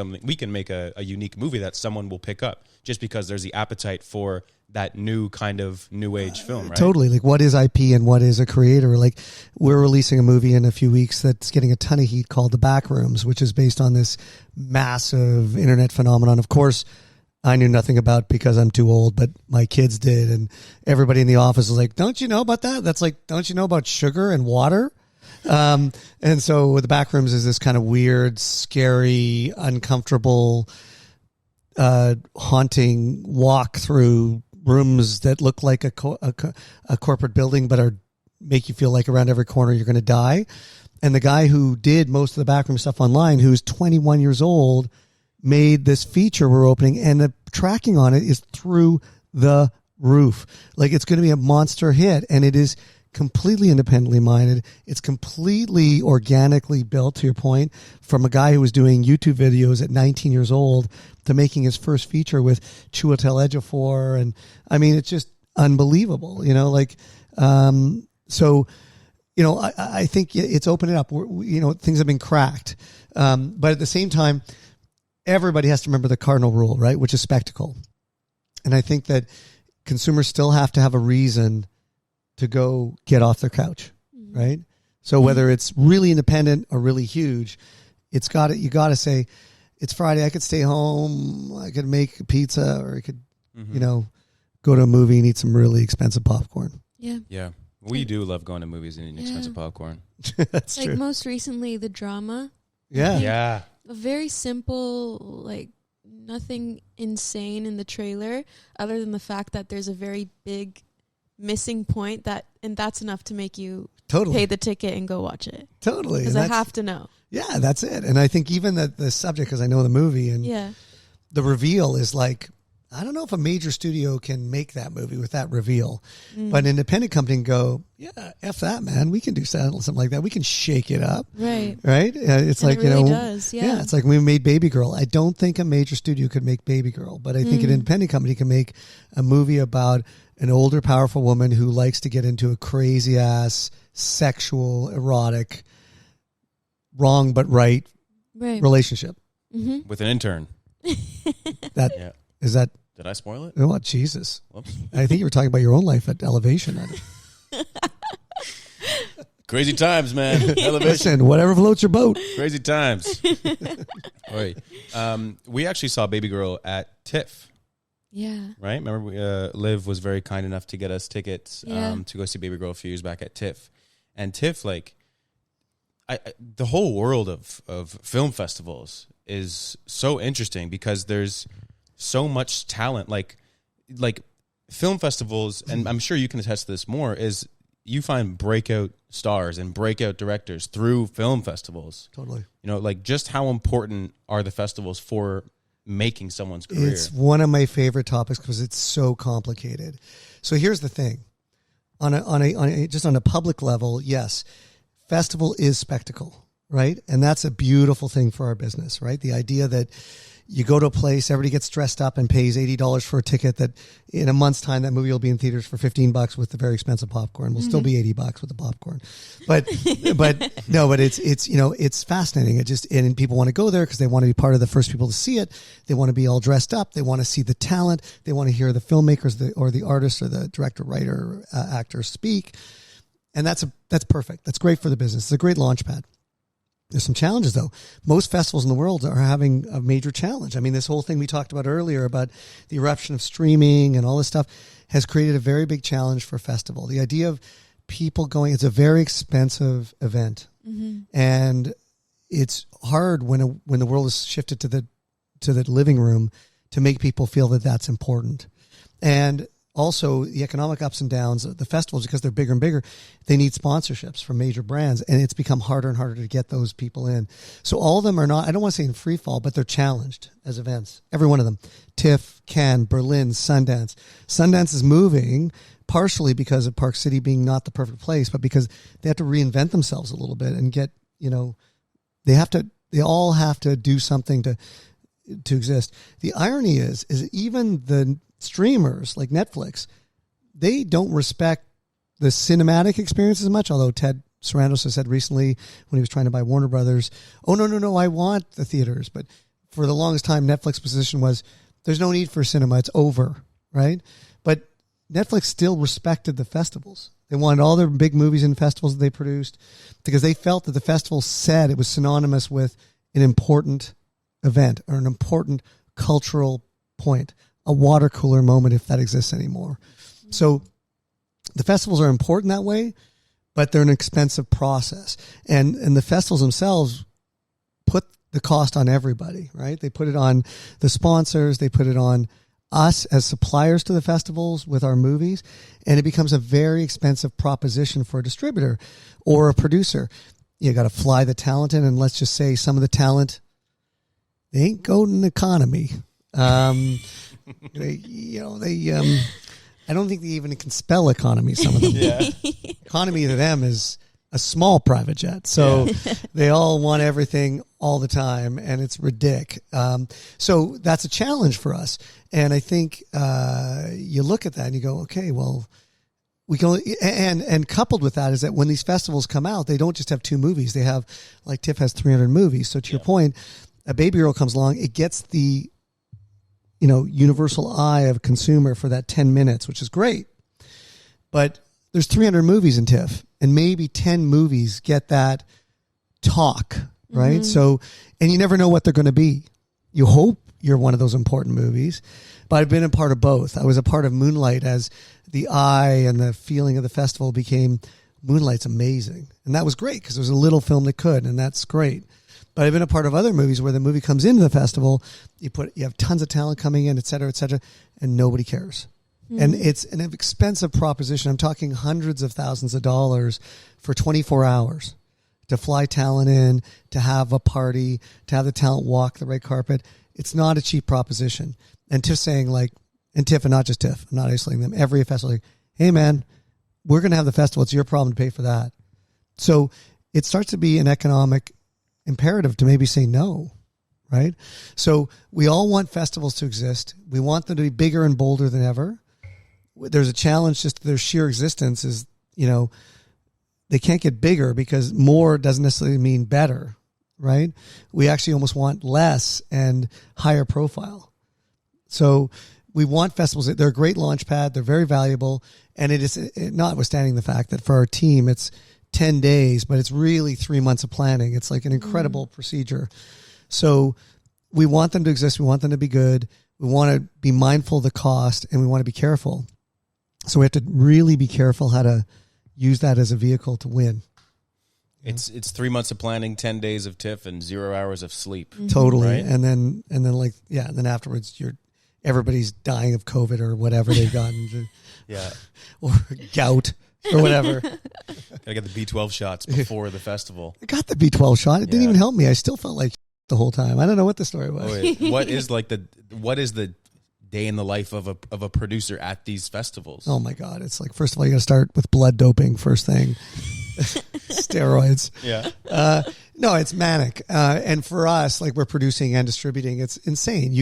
S1: a unique movie that someone will pick up just because there's the appetite for that new kind of new age film, right? Totally.
S4: Like what is IP and what is a creator? Like we're releasing a movie in a few weeks that's getting a ton of heat called The Backrooms, which is based on this massive internet phenomenon. Of course, I knew nothing about because I'm too old, but my kids did. And everybody in the office was like, don't you know about that? That's like, don't you know about sugar and water? And so The Backrooms is this kind of weird, scary, uncomfortable, haunting walk through rooms that look like a corporate building, but make you feel like around every corner you're going to die. And the guy who did most of the backroom stuff online, who's 21 years old, made this feature we're opening, and the tracking on it is through the roof. Like it's going to be a monster hit, and it is completely independently minded. It's completely organically built, to your point, from a guy who was doing YouTube videos at 19 years old to making his first feature with Chiwetel Ejiofor. And I mean, it's just unbelievable, you know, like, so, you know, I think it's opening up. You know, things have been cracked. But at the same time, everybody has to remember the cardinal rule, right? Which is spectacle. And I think that consumers still have to have a reason to go get off their couch, right? So whether it's really independent or really huge, you got to say, it's Friday, I could stay home, I could make pizza, or I could, you know, go to a movie and eat some really expensive popcorn.
S5: Yeah.
S1: Yeah. We do love going to movies and eating expensive popcorn.
S4: That's
S5: like
S4: true.
S5: most recently, the drama.
S4: Yeah.
S1: Yeah.
S5: A very simple, like nothing insane in the trailer other than the fact that there's a very big missing point and that's enough to make you pay the ticket and go watch it.
S4: Totally.
S5: Because I have to know.
S4: Yeah, that's it. And I think even the subject, because I know the movie, and the reveal is like, I don't know if a major studio can make that movie with that reveal, but an independent company can go, yeah, F that, man. We can do something like that. We can shake it up.
S5: Right.
S4: Right? It's
S5: and
S4: like,
S5: it really
S4: you know,
S5: does, yeah.
S4: It's like we made Baby Girl. I don't think a major studio could make Baby Girl, but I think an independent company can make a movie about an older, powerful woman who likes to get into a crazy ass, sexual, erotic, wrong but right relationship.
S1: With an intern.
S4: Is that...
S1: Did I spoil it?
S4: Oh, Jesus.
S1: Whoops.
S4: I think you were talking about your own life at Elevation.
S1: Crazy times, man. Elevation.
S4: Listen, whatever floats your boat.
S1: Crazy times. Right. We actually saw Baby Girl at TIFF.
S5: Yeah.
S1: Right? Remember, Liv was very kind enough to get us tickets to go see Baby Girl a few years back at TIFF. And TIFF, like, the whole world of film festivals is so interesting because there's so much talent. Like film festivals, and I'm sure you can attest to this more, is you find breakout stars and breakout directors through film festivals.
S4: Totally.
S1: Like just how important are the festivals for making someone's career?
S4: It's one of my favorite topics because it's so complicated. So here's the thing. On a public level, yes, festival is spectacle, right? And that's a beautiful thing for our business, right? The idea that you go to a place, everybody gets dressed up and pays $80 for a ticket, that in a month's time, that movie will be in theaters for $15 with the very expensive popcorn. Will still be $80 with the popcorn. But it's fascinating. And people want to go there because they want to be part of the first people to see it. They want to be all dressed up. They want to see the talent. They want to hear the filmmakers or the artist or the director, writer, actor speak. And that's perfect. That's great for the business. It's a great launch pad. There's some challenges, though. Most festivals in the world are having a major challenge. I mean, this whole thing we talked about earlier about the eruption of streaming and all this stuff has created a very big challenge for festival. The idea of people going, it's a very expensive event. Mm-hmm. And it's hard when the world is shifted to the living room to make people feel that that's important. And also, the economic ups and downs of the festivals, because they're bigger and bigger, they need sponsorships from major brands, and it's become harder and harder to get those people in. So all of them are not, I don't want to say in free fall, but they're challenged as events. Every one of them. TIFF, Cannes, Berlin, Sundance. Sundance is moving partially because of Park City being not the perfect place, but because they have to reinvent themselves a little bit and get, they all have to do something to exist. The irony is even the streamers like Netflix, they don't respect the cinematic experience as much, although Ted Sarandos has said recently when he was trying to buy Warner Brothers, oh, no, I want the theaters. But for the longest time, Netflix's position was there's no need for cinema. It's over, right? But Netflix still respected the festivals. They wanted all their big movies in festivals that they produced because they felt that the festival said it was synonymous with an important event or an important cultural point, a water cooler moment if that exists anymore. So the festivals are important that way, but they're an expensive process. And the festivals themselves put the cost on everybody, right? They put it on the sponsors. They put it on us as suppliers to the festivals with our movies. And it becomes a very expensive proposition for a distributor or a producer. You got to fly the talent in. And let's just say some of the talent, they ain't golden economy. I don't think they even can spell economy, some of them. Yeah. Economy to them is a small private jet. So they all want everything all the time, and it's ridiculous. So that's a challenge for us. And I think you look at that and you go, okay, well, we can only, and coupled with that is that when these festivals come out, they don't just have 2 movies. They have, like TIFF has 300 movies. So to your point, a Baby Girl comes along, it gets the universal eye of a consumer for that 10 minutes, which is great. But there's 300 movies in TIFF, and maybe 10 movies get that talk, right? Mm-hmm. So, and you never know what they're going to be. You hope you're one of those important movies, but I've been a part of both. I was a part of Moonlight as the eye and the feeling of the festival became, Moonlight's amazing. And that was great because it was a little film that could, and that's great. But I've been a part of other movies where the movie comes into the festival, you have tons of talent coming in, et cetera, and nobody cares. Mm-hmm. And it's an expensive proposition. I'm talking hundreds of thousands of dollars for 24 hours to fly talent in, to have a party, to have the talent walk the red carpet. It's not a cheap proposition. And TIFF saying and TIFF and not just TIFF, I'm not isolating them, every festival, like, hey man, we're going to have the festival. It's your problem to pay for that. So it starts to be an economic imperative to maybe say no, right? So we all want festivals to exist. We want them to be bigger and bolder than ever. There's a challenge just to their sheer existence is, they can't get bigger because more doesn't necessarily mean better, right? We actually almost want less and higher profile. So we want festivals. They're a great launch pad. They're very valuable. And it is, notwithstanding the fact that for our team, it's 10 days, but it's really 3 months of planning. It's like an incredible procedure. So we want them to exist. We want them to be good. We want to be mindful of the cost, and we want to be careful. So we have to really be careful how to use that as a vehicle to win.
S1: It's 3 months of planning, 10 days of TIFF, and 0 hours of sleep.
S4: Totally.
S1: Right?
S4: And then afterwards, everybody's dying of COVID or whatever they've gotten,
S1: Yeah.
S4: or gout or whatever.
S1: Gotta get the B12 shots before the festival.
S4: I got the B12 shot. It didn't
S1: Yeah.
S4: even help me. I still felt like the whole time. I don't know what the story was.
S1: Oh, wait. What is the day in the life of a producer at these festivals?
S4: Oh my God. It's like, first of all, you got to start with blood doping first thing. Steroids.
S1: Yeah.
S4: No, it's manic. And for us, like we're producing and distributing, it's insane.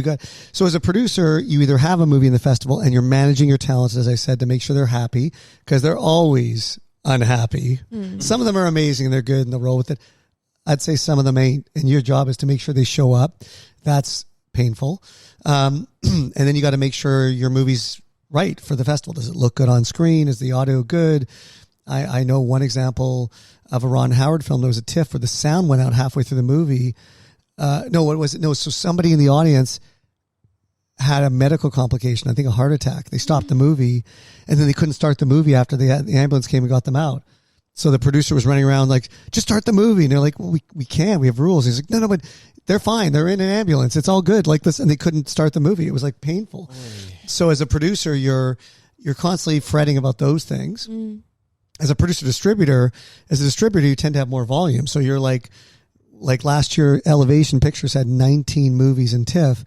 S4: So as a producer, you either have a movie in the festival and you're managing your talents, as I said, to make sure they're happy, because they're always unhappy. Some of them are amazing and they're good and they'll roll with it. I'd say some of them ain't. And your job is to make sure they show up. That's painful. And then you got to make sure your movie's right for the festival. Does it look good on screen? Is the audio good? I know one example of a Ron Howard film. There was a TIFF where the sound went out halfway through the movie. No, what was it? No, so somebody in the audience had a medical complication, I think a heart attack. They stopped the movie, and then they couldn't start the movie after the ambulance came and got them out. So the producer was running around like, just start the movie. And they're like, well, we can't. We have rules. He's like, no, but they're fine. They're in an ambulance. It's all good like this. And they couldn't start the movie. It was like painful. So as a producer, you're constantly fretting about those things. As a producer-distributor, you tend to have more volume. So you're like last year, Elevation Pictures had 19 movies in TIFF.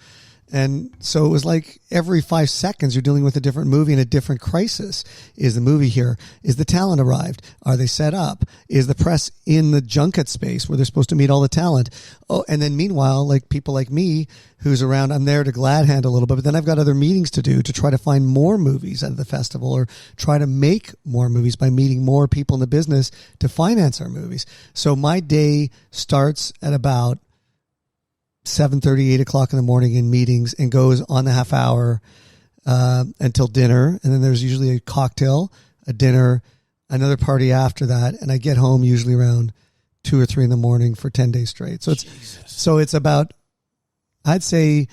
S4: And so it was like every 5 seconds you're dealing with a different movie and a different crisis. Is the movie here? Is the talent arrived? Are they set up? Is the press in the junket space where they're supposed to meet all the talent? Oh, and then meanwhile, like people like me who's around, I'm there to glad hand a little bit, but then I've got other meetings to do to try to find more movies at the festival or try to make more movies by meeting more people in the business to finance our movies. So my day starts at about 7:30, 8 o'clock in the morning in meetings and goes on the half hour until dinner. And then there's usually a cocktail, a dinner, another party after that. And I get home usually around 2 or 3 in the morning for 10 days straight. So it's about, I'd say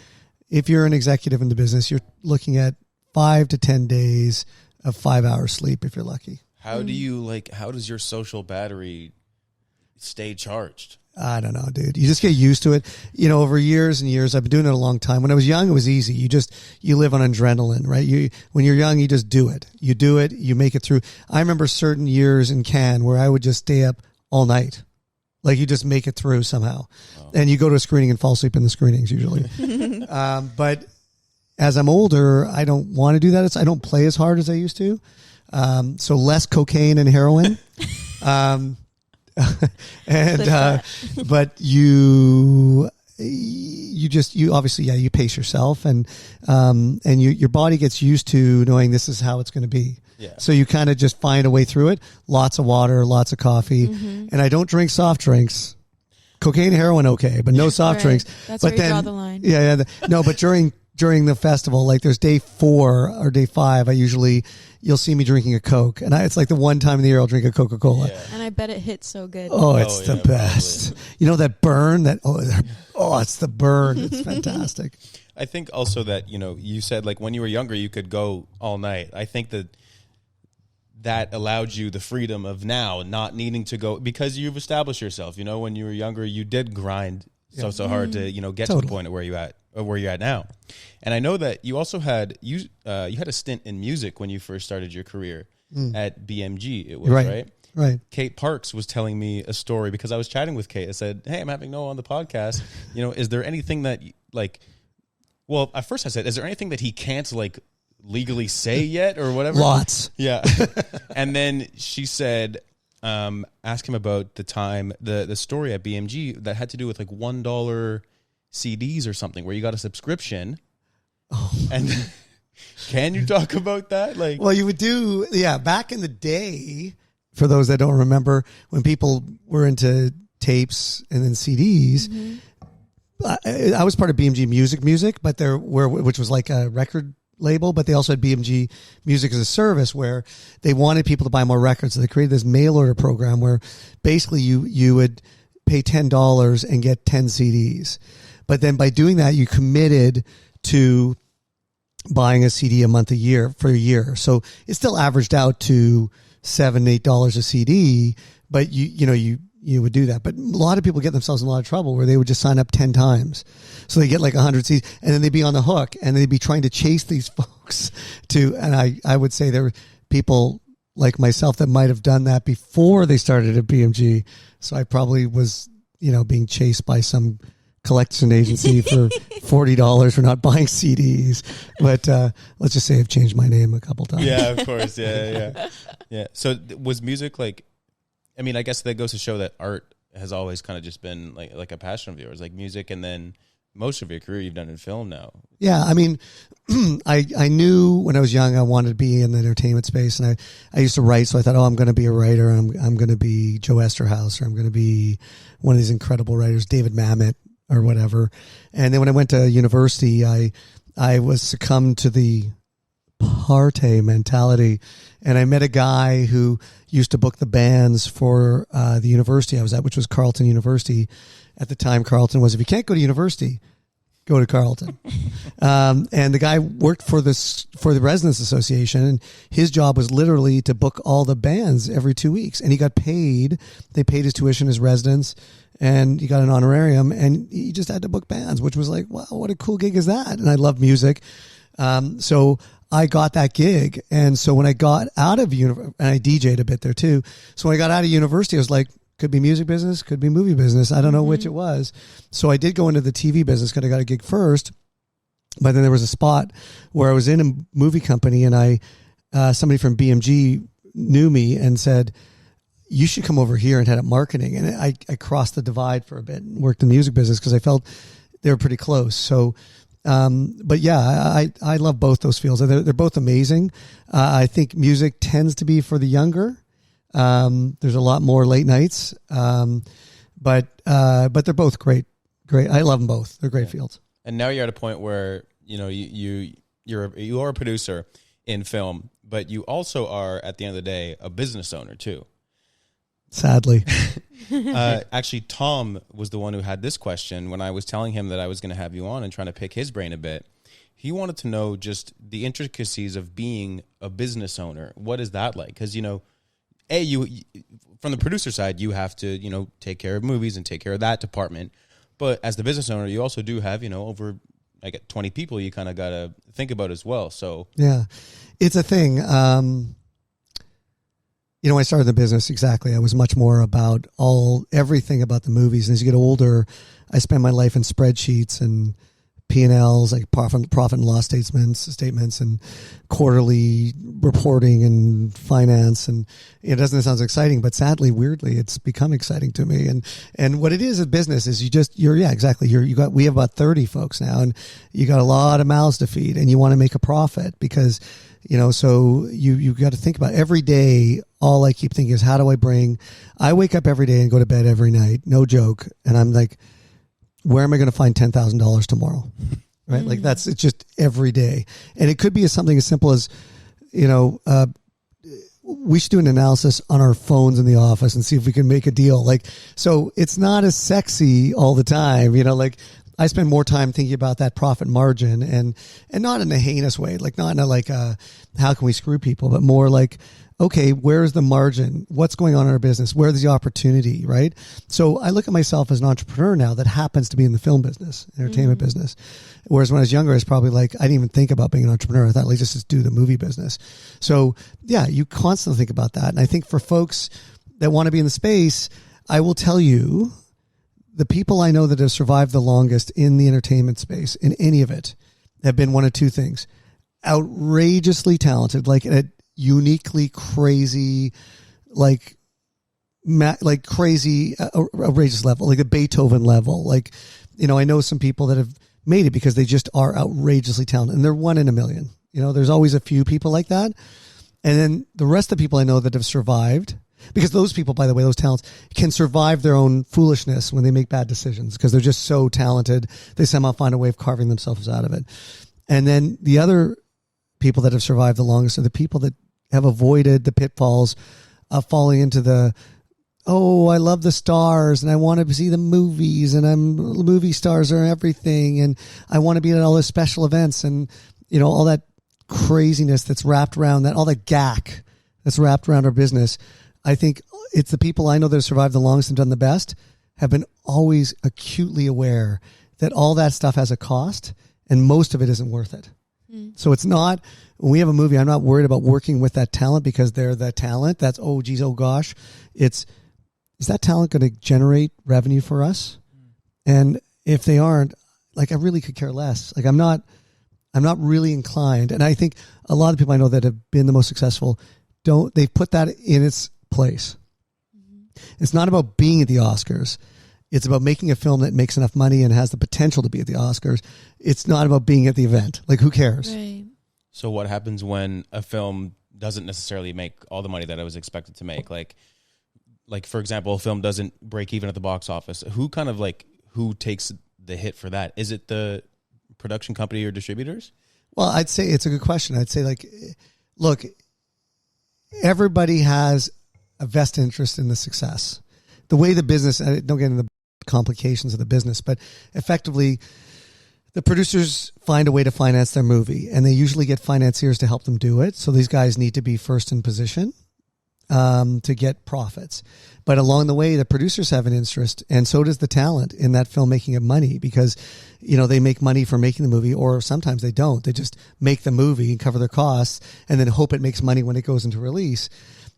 S4: if you're an executive in the business, you're looking at 5 to 10 days of 5 hours sleep if you're lucky.
S1: How does your social battery stay charged?
S4: I don't know, dude. You just get used to it. You know, over years and years, I've been doing it a long time. When I was young, it was easy. You live on adrenaline, right? When you're young, you just do it. You do it. You make it through. I remember certain years in Cannes where I would just stay up all night. Like you just make it through somehow. Oh. And you go to a screening and fall asleep in the screenings usually. But as I'm older, I don't want to do that. I don't play as hard as I used to. So less cocaine and heroin. But you obviously, you pace yourself and your body gets used to knowing this is how it's going to be. Yeah. So you kind of just find a way through it. Lots of water, lots of coffee, and I don't drink soft drinks. Cocaine, heroin, okay, but no soft drinks.
S5: That's
S4: but
S5: where you draw the line.
S4: Yeah. No, but during the festival, like there's day 4 or day 5, you'll see me drinking a Coke, and it's like the one time in the year I'll drink a Coca-Cola.
S5: Yeah. And I bet it hits so good.
S4: Oh, it's the best. Probably. You know that burn? It's the burn. It's fantastic.
S1: I think also that, you said like when you were younger, you could go all night. I think that allowed you the freedom of now not needing to go because you've established yourself. When you were younger, you did grind so hard to, get to the point of where you're at now. And I know that you also had you had a stint in music when you first started your career at BMG. It was right. Kate Parks was telling me a story because I was chatting with Kate. I said, "Hey, I'm having Noah on the podcast. Is there anything that Well, at first I said, is there anything that he can't legally say yet or whatever?"
S4: Lots.
S1: Yeah. And then she said, ask him about the story at BMG that had to do with $1 CDs or something where you got a subscription. Oh. And can you talk about that? Well,
S4: you would do, back in the day, for those that don't remember, when people were into tapes and then CDs, I was part of BMG Music, but which was like a record label, but they also had BMG Music as a Service where they wanted people to buy more records. So they created this mail order program where basically you would pay $10 and get 10 CDs. But then by doing that, you committed to buying a CD a month for a year. So it still averaged out to $7-8 a CD, but you you would do that. But a lot of people get themselves in a lot of trouble where they would just sign up 10 times. So they get like 100 seats and then they'd be on the hook and they'd be trying to chase these folks and I would say there were people like myself that might have done that before they started at BMG. So I probably was, being chased by some collection agency for $40 for not buying CDs. But let's just say I've changed my name a couple times.
S1: Yeah, of course. Yeah. So was music like, I mean, I guess that goes to show that art has always kind of just been like a passion of yours, like music, and then most of your career you've done in film now.
S4: Yeah, I mean, I knew when I was young I wanted to be in the entertainment space, and I used to write, so I thought, I'm going to be a writer. I'm going to be Joe Esterhaus, or I'm going to be one of these incredible writers, David Mamet, or whatever. And then when I went to university, I was succumbed to the party mentality, and I met a guy who used to book the bands for the university I was at, which was Carleton University. At the time, Carleton was, if you can't go to university, go to Carleton. And the guy worked for the Residents Association, and his job was literally to book all the bands every 2 weeks. And he got paid. They paid his tuition as residents, and he got an honorarium, and he just had to book bands, which was like, wow, what a cool gig is that? And I love music. So I got that gig. And so when I got out of university, and I DJ'd a bit there too. So when I got out of university, I was like, could be music business, could be movie business. I don't know which it was. So I did go into the TV business because I got a gig first. But then there was a spot where I was in a movie company, and somebody from BMG knew me and said, you should come over here and head up marketing. And I crossed the divide for a bit and worked in the music business because I felt they were pretty close. So, but yeah, I love both those fields. They're both amazing. I think music tends to be for the younger. There's a lot more late nights, but they're both great. I love them both. They're great fields.
S1: And now you're at a point where you are a producer in film, but you also are, at the end of the day, a business owner too.
S4: Sadly,
S1: actually, Tom was the one who had this question when I was telling him that I was going to have you on and trying to pick his brain a bit. He wanted to know just the intricacies of being a business owner. What is that like? Because you from the producer side, you have to take care of movies and take care of that department. But as the business owner, you also do have over 20 people you kind of got to think about as well. So
S4: yeah, it's a thing. When I started the business, exactly, I was much more about everything about the movies. And as you get older, I spend my life in spreadsheets and P&Ls, like profit and loss statements and quarterly reporting and finance. And it doesn't sound exciting, but sadly, weirdly, it's become exciting to me. And what it is a business is exactly. We have about 30 folks now, and you got a lot of mouths to feed, and you want to make a profit because, so you got to think about every day. All I keep thinking is, how do I wake up every day and go to bed every night, no joke. And I'm like, where am I going to find $10,000 tomorrow? Right? Like it's just every day. And it could be something as simple as, we should do an analysis on our phones in the office and see if we can make a deal. So it's not as sexy all the time, I spend more time thinking about that profit margin and not in a heinous way, not in a how can we screw people, but more like, okay, where's the margin? What's going on in our business? Where's the opportunity, right? So I look at myself as an entrepreneur now that happens to be in the film business, entertainment business. Whereas when I was younger, I was probably I didn't even think about being an entrepreneur. I thought, just do the movie business. So yeah, you constantly think about that. And I think for folks that want to be in the space, I will tell you, the people I know that have survived the longest in the entertainment space, in any of it, have been one of two things. Outrageously talented, at a uniquely crazy, crazy, outrageous level, like a Beethoven level. I know some people that have made it because they just are outrageously talented, and they're one in a million. There's always a few people like that. And then the rest of the people I know that have survived, because those people, by the way, those talents can survive their own foolishness when they make bad decisions because they're just so talented. They somehow find a way of carving themselves out of it. And then the other people that have survived the longest are the people that have avoided the pitfalls of falling into I love the stars and I want to see the movies and movie stars are everything. And I want to be at all the special events and, all that craziness that's wrapped around that, all that gack that's wrapped around our business. I think it's the people I know that have survived the longest and done the best have been always acutely aware that all that stuff has a cost and most of it isn't worth it. So it's not, when we have a movie, I'm not worried about working with that talent because they're the talent. That's, oh, geez, oh, gosh. Is that talent going to generate revenue for us? And if they aren't, like, I really could care less. Like, I'm not really inclined. And I think a lot of people I know that have been the most successful they've put that in its place. It's not about being at the Oscars. It's about making a film that makes enough money and has the potential to be at the Oscars. It's not about being at the event. Like, who cares?
S5: Right.
S1: So what happens when a film doesn't necessarily make all the money that it was expected to make? Like for example, a film doesn't break even at the box office. Who takes the hit for that? Is it the production company or distributors? Well,
S4: I'd say it's a good question. I'd say, like, look, everybody has a vested interest in the success. The way the business, I don't get into the complications of the business, but effectively the producers find a way to finance their movie and they usually get financiers to help them do it. So these guys need to be first in position to get profits. But along the way, the producers have an interest and so does the talent in that film making it money because, they make money for making the movie or sometimes they don't. They just make the movie and cover their costs and then hope it makes money when it goes into release.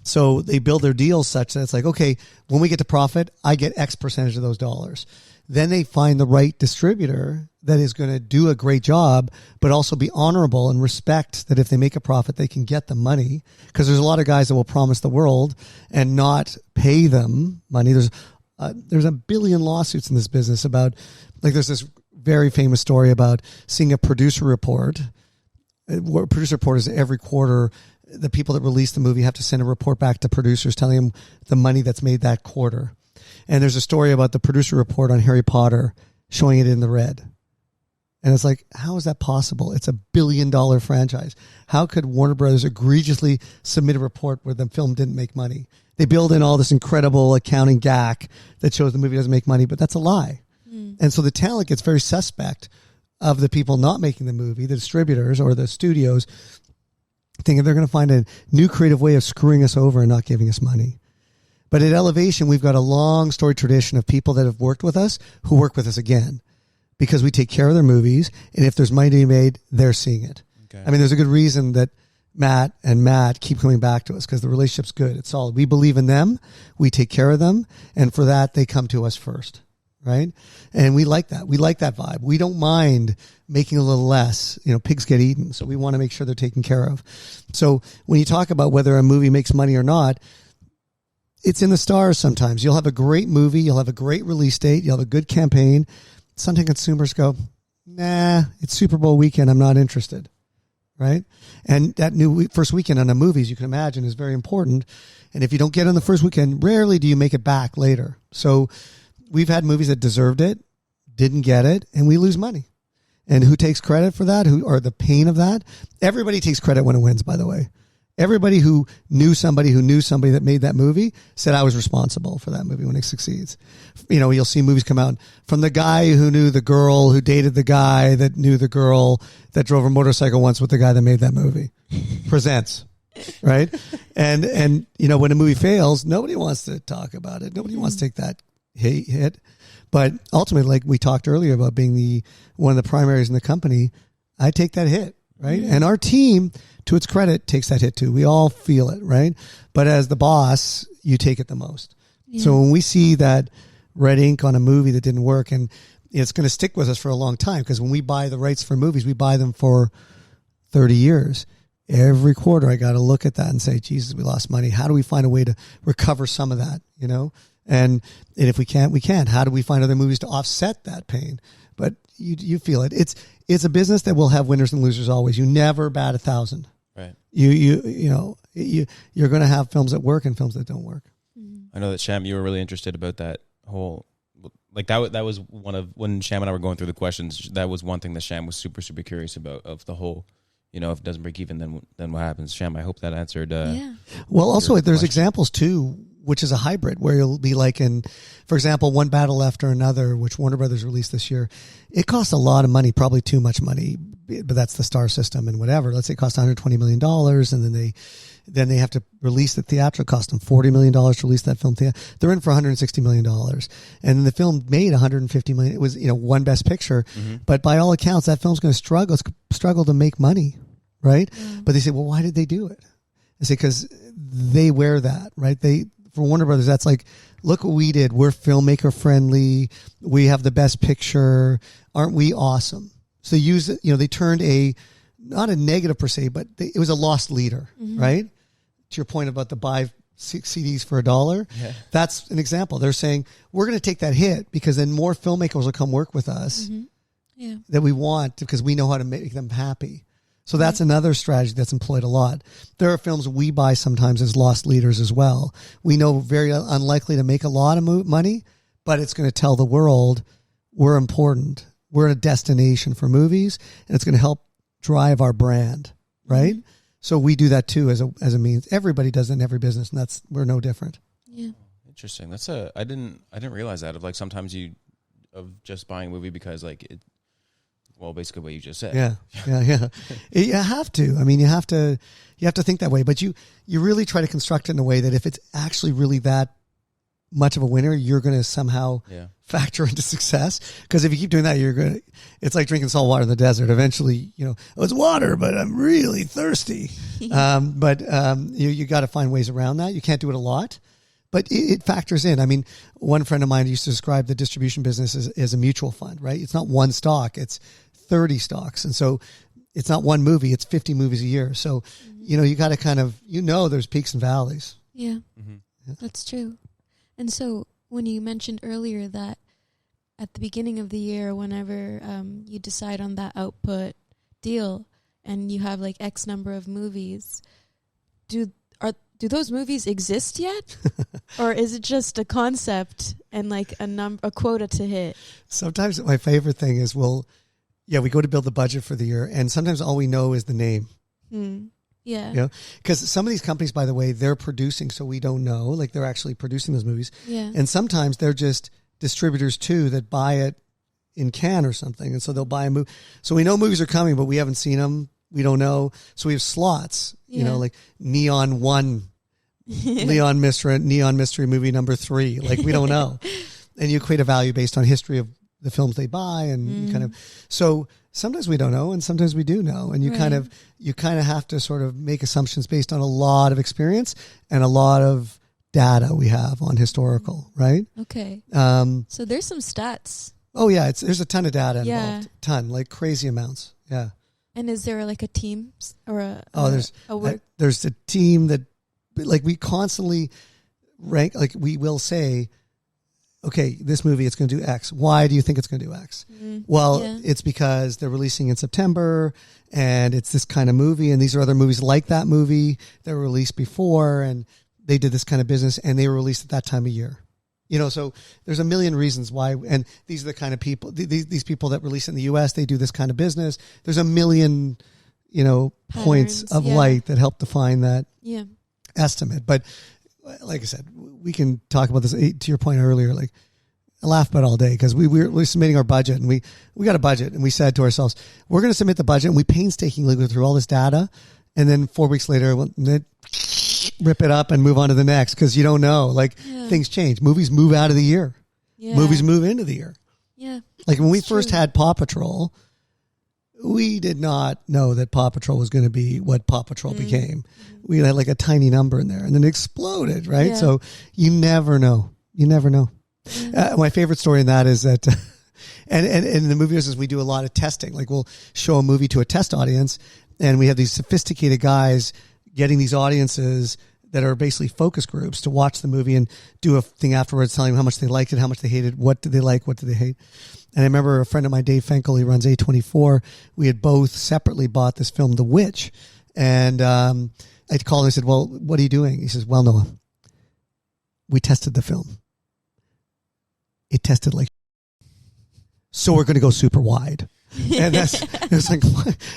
S4: So they build their deals such that it's like, okay, when we get to profit, I get X percentage of those dollars. Then they find the right distributor that is going to do a great job, but also be honorable and respect that if they make a profit, they can get the money. Because there's a lot of guys that will promise the world and not pay them money. There's a billion lawsuits in this business about, like, there's this very famous story about seeing a producer report. What producer report is every quarter, the people that release the movie have to send a report back to producers telling them the money that's made that quarter. And there's a story about the producer report on Harry Potter showing it in the red. And it's like, how is that possible? It's $1 billion franchise. How could Warner Brothers egregiously submit a report where the film didn't make money? They build in all this incredible accounting gack that shows the movie doesn't make money, but that's a lie. And so the talent gets very suspect of the people not making the movie, the distributors or the studios, thinking they're going to find a new creative way of screwing us over and not giving us money. But at Elevation, we've got a long story tradition of people that have worked with us who work with us again because we take care of their movies. And if there's money to be made, they're seeing it. Okay. I mean, there's a good reason that Matt and Matt keep coming back to us because the relationship's good. It's solid. We believe in them. We take care of them. And for that, they come to us first. Right. And we like that. We like that vibe. We don't mind making a little less. Pigs get eaten. So we want to make sure they're taken care of. So when you talk about whether a movie makes money or not, it's in the stars sometimes. You'll have a great movie. You'll have a great release date. You'll have a good campaign. Sometimes consumers go, nah, it's Super Bowl weekend. I'm not interested. Right. And that first weekend on a movie, as you can imagine, is very important. And if you don't get it on the first weekend, rarely do you make it back later. So we've had movies that deserved it, didn't get it, and we lose money. And who takes credit for that? Or the pain of that? Everybody takes credit when it wins, by the way. Everybody who knew somebody that made that movie said I was responsible for that movie when it succeeds. You'll see movies come out from the guy who knew the girl who dated the guy that knew the girl that drove a motorcycle once with the guy that made that movie. Presents. Right? And when a movie fails, nobody wants to talk about it. Nobody wants to take that hit. But ultimately, like we talked earlier about being one of the primaries in the company, I take that hit, right? And our team, to its credit, takes that hit too. We all feel it, right? But as the boss, you take it the most. Yeah. So when we see that red ink on a movie that didn't work, and it's going to stick with us for a long time, because when we buy the rights for movies, we buy them for 30 years. Every quarter, I got to look at that and say, Jesus, we lost money. How do we find a way to recover some of that, And if we can't, we can't. How do we find other movies to offset that pain? But you feel it. It's a business that will have winners and losers always. You never bat 1,000. Right. You're going to have films that work and films that don't work.
S1: I know that Sham, you were really interested about that whole, like that was one of, when Sham and I were going through the questions, that was one thing that Sham was super, super curious about, of the whole, if it doesn't break even, then what happens? Sham, I hope that answered.
S4: Well, also there's examples too, which is a hybrid where you'll be like for example, One Battle After Another, which Warner Brothers released this year. It cost a lot of money, probably too much money, but that's the star system and whatever. Let's say it costs $120 million, and then they have to release the theatrical. Cost them $40 million to release that film. They're in for $160 million, and the film made $150 million. It was one Best Picture, but by all accounts, that film's going to struggle to make money, right? But they say, well, why did they do it? I say because they wear that, right? For Warner Brothers, that's like, look what we did. We're filmmaker friendly. We have the Best Picture. Aren't we awesome? So they turned not a negative per se, but it was a lost leader, right? To your point about the buy CDs for $1, that's an example. They're saying, we're going to take that hit because then more filmmakers will come work with us that we want because we know how to make them happy. So that's another strategy that's employed a lot. There are films we buy sometimes as lost leaders as well. We know very unlikely to make a lot of money, but it's going to tell the world we're important. We're a destination for movies, and it's going to help drive our brand, right? So we do that too as a means. Everybody does it in every business, and we're no different. Yeah.
S1: Interesting. That's I didn't realize that, of like sometimes of just buying a movie because like it. Well, basically what you just said. Yeah. You have to. I mean, you have to think that way, but you really try to construct it in a way that if it's actually really that much of a winner, you're going to somehow factor into success. Because if you keep doing that, it's like drinking salt water in the desert. Eventually, it's water, but I'm really thirsty. You got to find ways around that. You can't do it a lot. But it factors in. I mean, one friend of mine used to describe the distribution business as a mutual fund, right? It's not one stock, it's 30 stocks. And so it's not one movie, it's 50 movies a year. So, you got to kind of, there's peaks and valleys.
S5: Yeah, that's true. And so when you mentioned earlier that at the beginning of the year, whenever you decide on that output deal and you have like X number of movies, do those movies exist yet? Or is it just a concept and like a quota to hit? Sometimes
S4: my favorite thing is we go to build the budget for the year, and sometimes all we know is the name. Yeah. Because some of these companies, by the way, they're producing, so we don't know. Like they're actually producing those movies. Yeah. And sometimes they're just distributors too that buy it in can or something. And so they'll buy a movie. So we know movies are coming, but we haven't seen them. We don't know. So we have slots, like Neon 1, Neon Mystery movie number 3. Like we don't know. And you equate a value based on history of the films they buy. And you kind of, so sometimes we don't know and sometimes we do know. And you kind of have to sort of make assumptions based on a lot of experience and a lot of data we have on historical, right? Okay. So there's some stats. Oh yeah. There's a ton of data involved. Ton, like crazy amounts. Yeah. And is there like a team or there's a team that like we constantly rank, like we will say, okay, this movie, it's going to do X. Why do you think it's going to do X? It's because they're releasing in September and it's this kind of movie. And these are other movies like that movie that were released before. And they did this kind of business and they were released at that time of year. So there's a million reasons why, and these are the kind of people, these people that release in the US, they do this kind of business. There's a million, points of light that help define that estimate. But like I said, we can talk about this to your point earlier, like I laugh about it all day because we're submitting our budget and we got a budget and we said to ourselves, we're going to submit the budget and we painstakingly go through all this data. And then 4 weeks later, rip it up and move on to the next because you don't know. Things change. Movies move out of the year. Yeah. Movies move into the year. Yeah. Like when we first had Paw Patrol, we did not know that Paw Patrol was going to be what Paw Patrol became. We had like a tiny number in there and then it exploded, right? Yeah. So you never know. My favorite story in that is that, and in the movie business, we do a lot of testing. Like we'll show a movie to a test audience and we have these sophisticated guys getting these audiences that are basically focus groups to watch the movie and do a thing afterwards, telling them how much they liked it, how much they hated, what did they like, what did they hate. And I remember a friend of mine, Dave Fenkel, he runs A24. We had both separately bought this film, The Witch. And I called him and said, well, what are you doing? He says, well, Noah, we tested the film. It tested like, so we're going to go super wide. And it was like,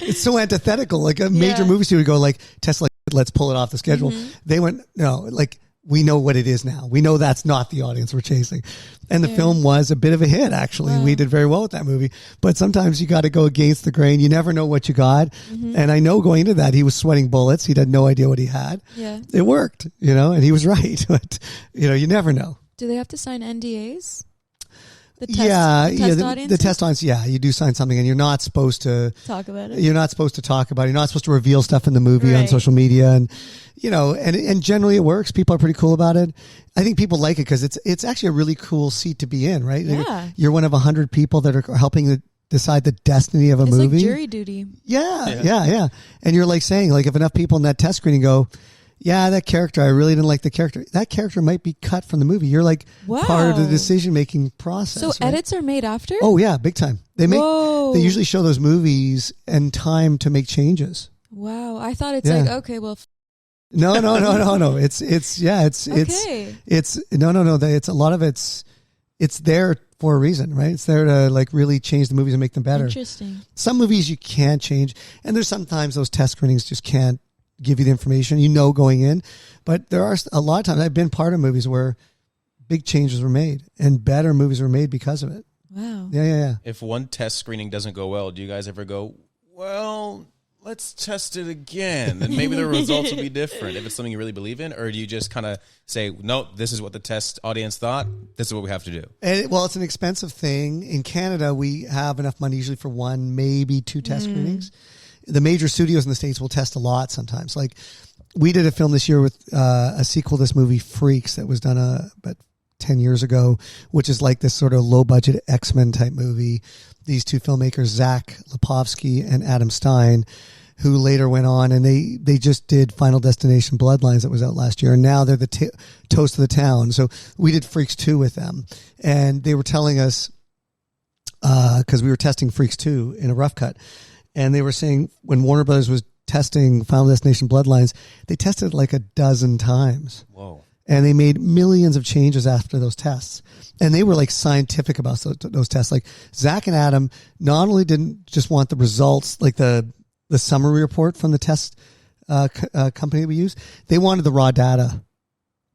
S4: it's so antithetical. Like a major movie studio would go like, test like, let's pull it off the schedule. They went, no, like we know what it is now. We know that's not the audience we're chasing. And the film was a bit of a hit, actually.
S5: Wow.
S4: We did very well with that movie. But sometimes you got to go against the grain. You never know what you got. And I know going into that, he was sweating bullets. He had no idea what he had.
S5: Yeah.
S4: It worked, and he was right. But, you never know.
S5: Do they have to sign NDAs? The
S4: test audience. Yeah, you do sign something, and you're not supposed to
S5: talk about it.
S4: You're not supposed to talk about it. You're not supposed to reveal stuff in the movie on social media, and and generally it works. People are pretty cool about it. I think people like it because it's actually a really cool seat to be in, right?
S5: Yeah.
S4: You're one of 100 people that are helping to decide the destiny of a movie.
S5: It's like jury duty.
S4: Yeah. And you're like saying, like, if enough people in that test screening go, yeah, that character, I really didn't like the character. That character might be cut from the movie. You're like part of the decision-making process.
S5: So
S4: right?
S5: edits are made after?
S4: Oh yeah, big time. They usually show those movies and time to make changes.
S5: Wow. I thought it's like, okay, well.
S4: No. It's
S5: Okay.
S4: It's a lot of it's there for a reason, right? It's there to like really change the movies and make them better.
S5: Interesting.
S4: Some movies you can't change. And there's sometimes those test screenings just can't give you the information going in, but there are a lot of times I've been part of movies where big changes were made and better movies were made because of it.
S5: Wow.
S4: Yeah.
S1: If one test screening doesn't go well, do you guys ever go, well, let's test it again and maybe the results will be different if it's something you really believe in? Or do you just kind of say, no, this is what the test audience thought, this is what we have to do?
S4: It's an expensive thing. In Canada, we have enough money usually for one, maybe two test screenings. The major studios in the States will test a lot sometimes. Like we did a film this year with a sequel to this movie, Freaks, that was done about 10 years ago, which is like this sort of low budget X-Men type movie. These two filmmakers, Zach Lipovsky and Adam Stein, who later went on and they just did Final Destination Bloodlines that was out last year. And now they're the toast of the town. So we did Freaks 2 with them. And they were telling us, because we were testing Freaks 2 in a rough cut, and they were saying when Warner Brothers was testing Final Destination Bloodlines, they tested it like a dozen times.
S1: Whoa.
S4: And they made millions of changes after those tests. And they were like scientific about those tests. Like Zach and Adam not only didn't just want the results, like the summary report from the test company that we use, they wanted the raw data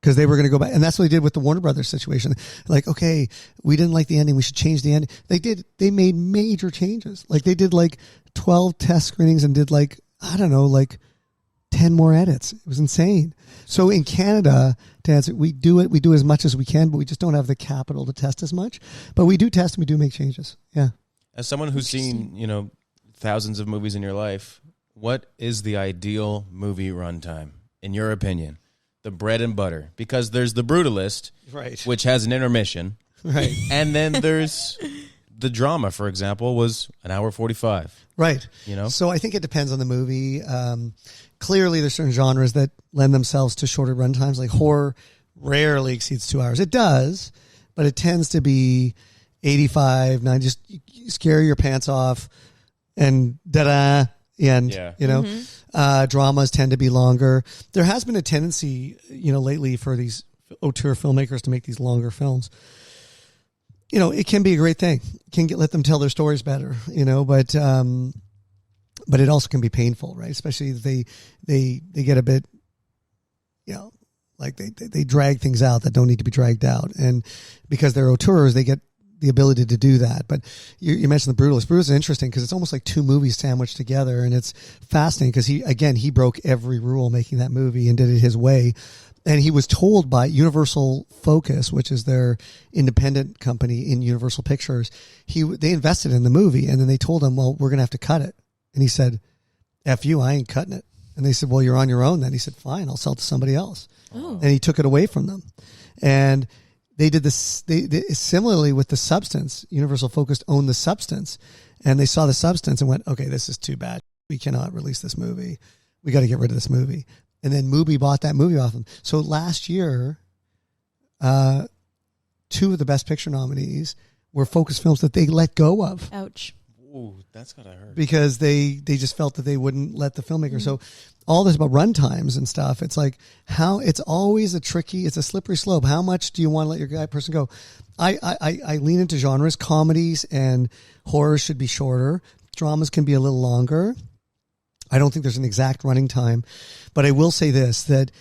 S4: because they were going to go back. And that's what they did with the Warner Brothers situation. Like, okay, we didn't like the ending. We should change the ending. They made major changes. Like they did like 12 test screenings and did like, I don't know, like 10 more edits. It was insane. So in Canada, to answer, we do as much as we can, but we just don't have the capital to test as much. But we do test and we do make changes. Yeah.
S1: As someone who's seen, thousands of movies in your life, what is the ideal movie runtime, in your opinion? The bread and butter. Because there's the Brutalist,
S4: right,
S1: which has an intermission.
S4: Right.
S1: And then there's the drama, for example, was an hour 45.
S4: Right. So I think it depends on the movie. Clearly, there's certain genres that lend themselves to shorter runtimes. Like horror rarely exceeds 2 hours. It does, but it tends to be 85, 90, just scare your pants off and da-da, end. Yeah. Dramas tend to be longer. There has been a tendency, lately for these auteur filmmakers to make these longer films. It can be a great thing. It can let them tell their stories better, but it also can be painful, right? Especially if they get a bit, like they drag things out that don't need to be dragged out. And because they're auteurs, they get the ability to do that. But you mentioned the Brutalist. Brutalist is interesting because it's almost like two movies sandwiched together, and it's fascinating because he broke every rule making that movie and did it his way. And he was told by Universal Focus, which is their independent company in Universal Pictures, they invested in the movie, and then they told him, well, we're going to have to cut it. And he said, F you, I ain't cutting it. And they said, well, you're on your own then. He said, fine, I'll sell it to somebody else. Oh. And he took it away from them. And they did this similarly with The Substance. Universal Focus owned The Substance, and they saw The Substance and went, okay, this is too bad. We cannot release this movie. We got to get rid of this movie. And then Mubi bought that movie off them. So last year, two of the Best Picture nominees were Focus films that they let go of.
S5: Ouch.
S1: Ooh, that's gotta hurt.
S4: Because they just felt that they wouldn't let the filmmaker. Mm-hmm. So all this about runtimes and stuff, it's like it's always it's a slippery slope. How much do you want to let your person go? I lean into genres. Comedies and horror should be shorter. Dramas can be a little longer. I don't think there's an exact running time, but I will say this, that,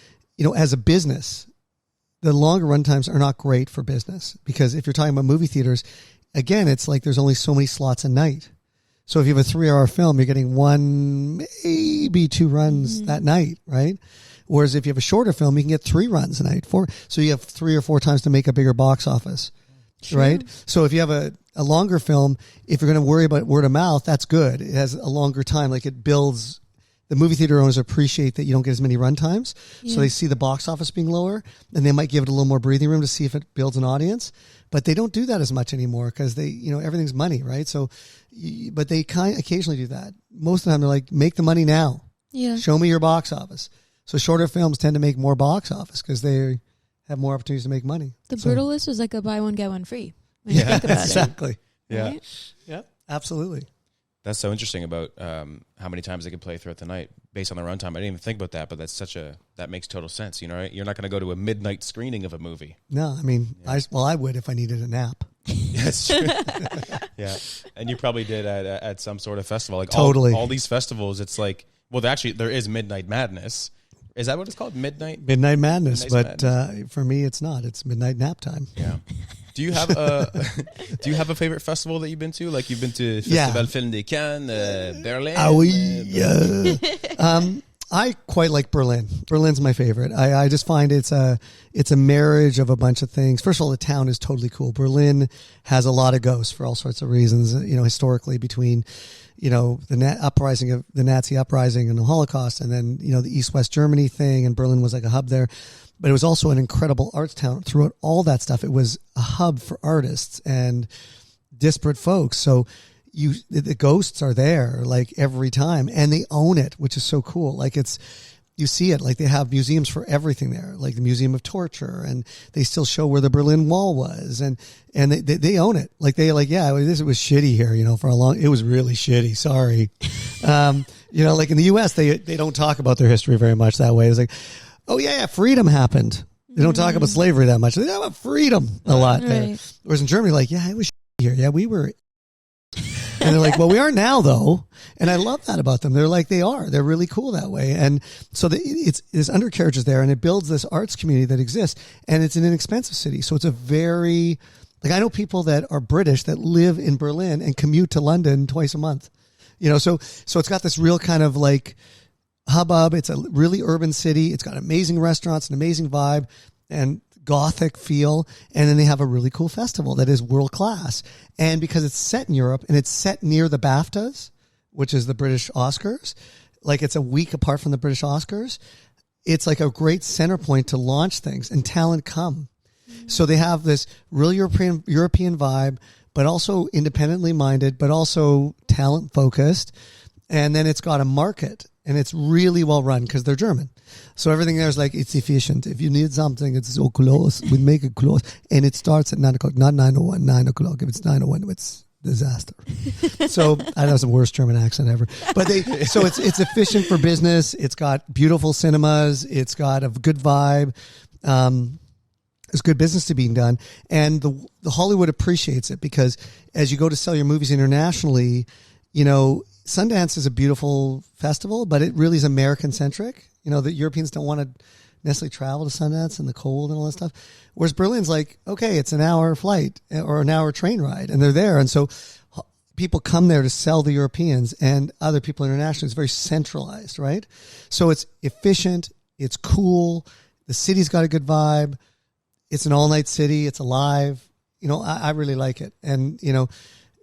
S4: as a business, the longer runtimes are not great for business, because if you're talking about movie theaters, again, it's like there's only so many slots a night. So if you have a 3-hour film, you're getting 1, maybe 2 runs that night, right? Whereas if you have a shorter film, you can get 3 runs a night. 4, so you have 3 or 4 times to make a bigger box office, right? So if you have a longer film, if you're going to worry about word of mouth, that's good. It has a longer time, like it builds. The movie theater owners appreciate that you don't get as many run times, so they see the box office being lower, and they might give it a little more breathing room to see if it builds an audience. But they don't do that as much anymore because they, everything's money, right? So, but they occasionally do that. Most of the time, they're like, make the money now.
S5: Yeah.
S4: Show me your box office. So shorter films tend to make more box office because they have more opportunities to make money.
S5: The Brutalist was like a buy one get one free. When you think about
S4: exactly.
S5: it.
S1: Yeah.
S5: Right?
S4: Yeah, absolutely.
S1: That's so interesting about how many times they can play throughout the night based on the runtime. I didn't even think about that, but that makes total sense. Right? You're not going to go to a midnight screening of a movie.
S4: No, I mean, I would if I needed a nap.
S1: That's true. Yeah, and you probably did at some sort of festival. Like
S4: totally.
S1: all these festivals, it's like, well, there is Midnight Madness. Is that what it's called? Midnight
S4: Madness, but for me, it's not. It's midnight nap time.
S1: Yeah. Do you have a favorite festival that you've been to? Like you've been to Festival Film de Cannes, Berlin?
S4: Ah oui. I quite like Berlin. Berlin's my favorite. I just find it's a marriage of a bunch of things. First of all, the town is totally cool. Berlin has a lot of ghosts for all sorts of reasons. Historically between, the uprising of the Nazi uprising and the Holocaust, and then the East-West Germany thing, and Berlin was like a hub there. But it was also an incredible arts town. Throughout all that stuff, it was a hub for artists and disparate folks. So the ghosts are there like every time, and they own it, which is so cool. Like you see it, like they have museums for everything there, like the Museum of Torture, and they still show where the Berlin Wall was, and they own it. Like it was shitty here, for a long, it was really shitty. Sorry. Like in the US, they don't talk about their history very much that way. It's like, oh yeah, freedom happened. They don't talk about slavery that much. They talk about freedom a lot there. Whereas in Germany, like, yeah, it was here. Yeah, we were. And they're like, well, we are now though. And I love that about them. They're like, they're really cool that way. And so there's undercarriages there, and it builds this arts community that exists, and it's an inexpensive city. So it's a very, like, I know people that are British that live in Berlin and commute to London twice a month, so it's got this real kind of like hubbub. It's a really urban city. It's got amazing restaurants, an amazing vibe, and Gothic feel, and then they have a really cool festival that is world class. And because it's set in Europe and it's set near the BAFTAs, which is the British Oscars, like it's a week apart from the British Oscars, it's like a great center point to launch things, and talent come. So they have this real European vibe, but also independently minded, but also talent focused. And then it's got a market, and it's really well run because they're German. So everything there is like, it's efficient. If you need something, it's so close. We make it close. And it starts at 9 o'clock, not 9:01, 9 o'clock. If it's 9:01, it's disaster. So that was the worst German accent ever. But so it's efficient for business. It's got beautiful cinemas. It's got a good vibe. There's good business to being done. And the Hollywood appreciates it, because as you go to sell your movies internationally, Sundance is a beautiful festival, but it really is American centric. The Europeans don't want to necessarily travel to Sundance and the cold and all that stuff. Whereas Berlin's like, okay, it's an hour flight or an hour train ride, and they're there. And so people come there to sell the Europeans and other people internationally. It's very centralized, right? So it's efficient. It's cool. The city's got a good vibe. It's an all night city. It's alive. I really like it. And,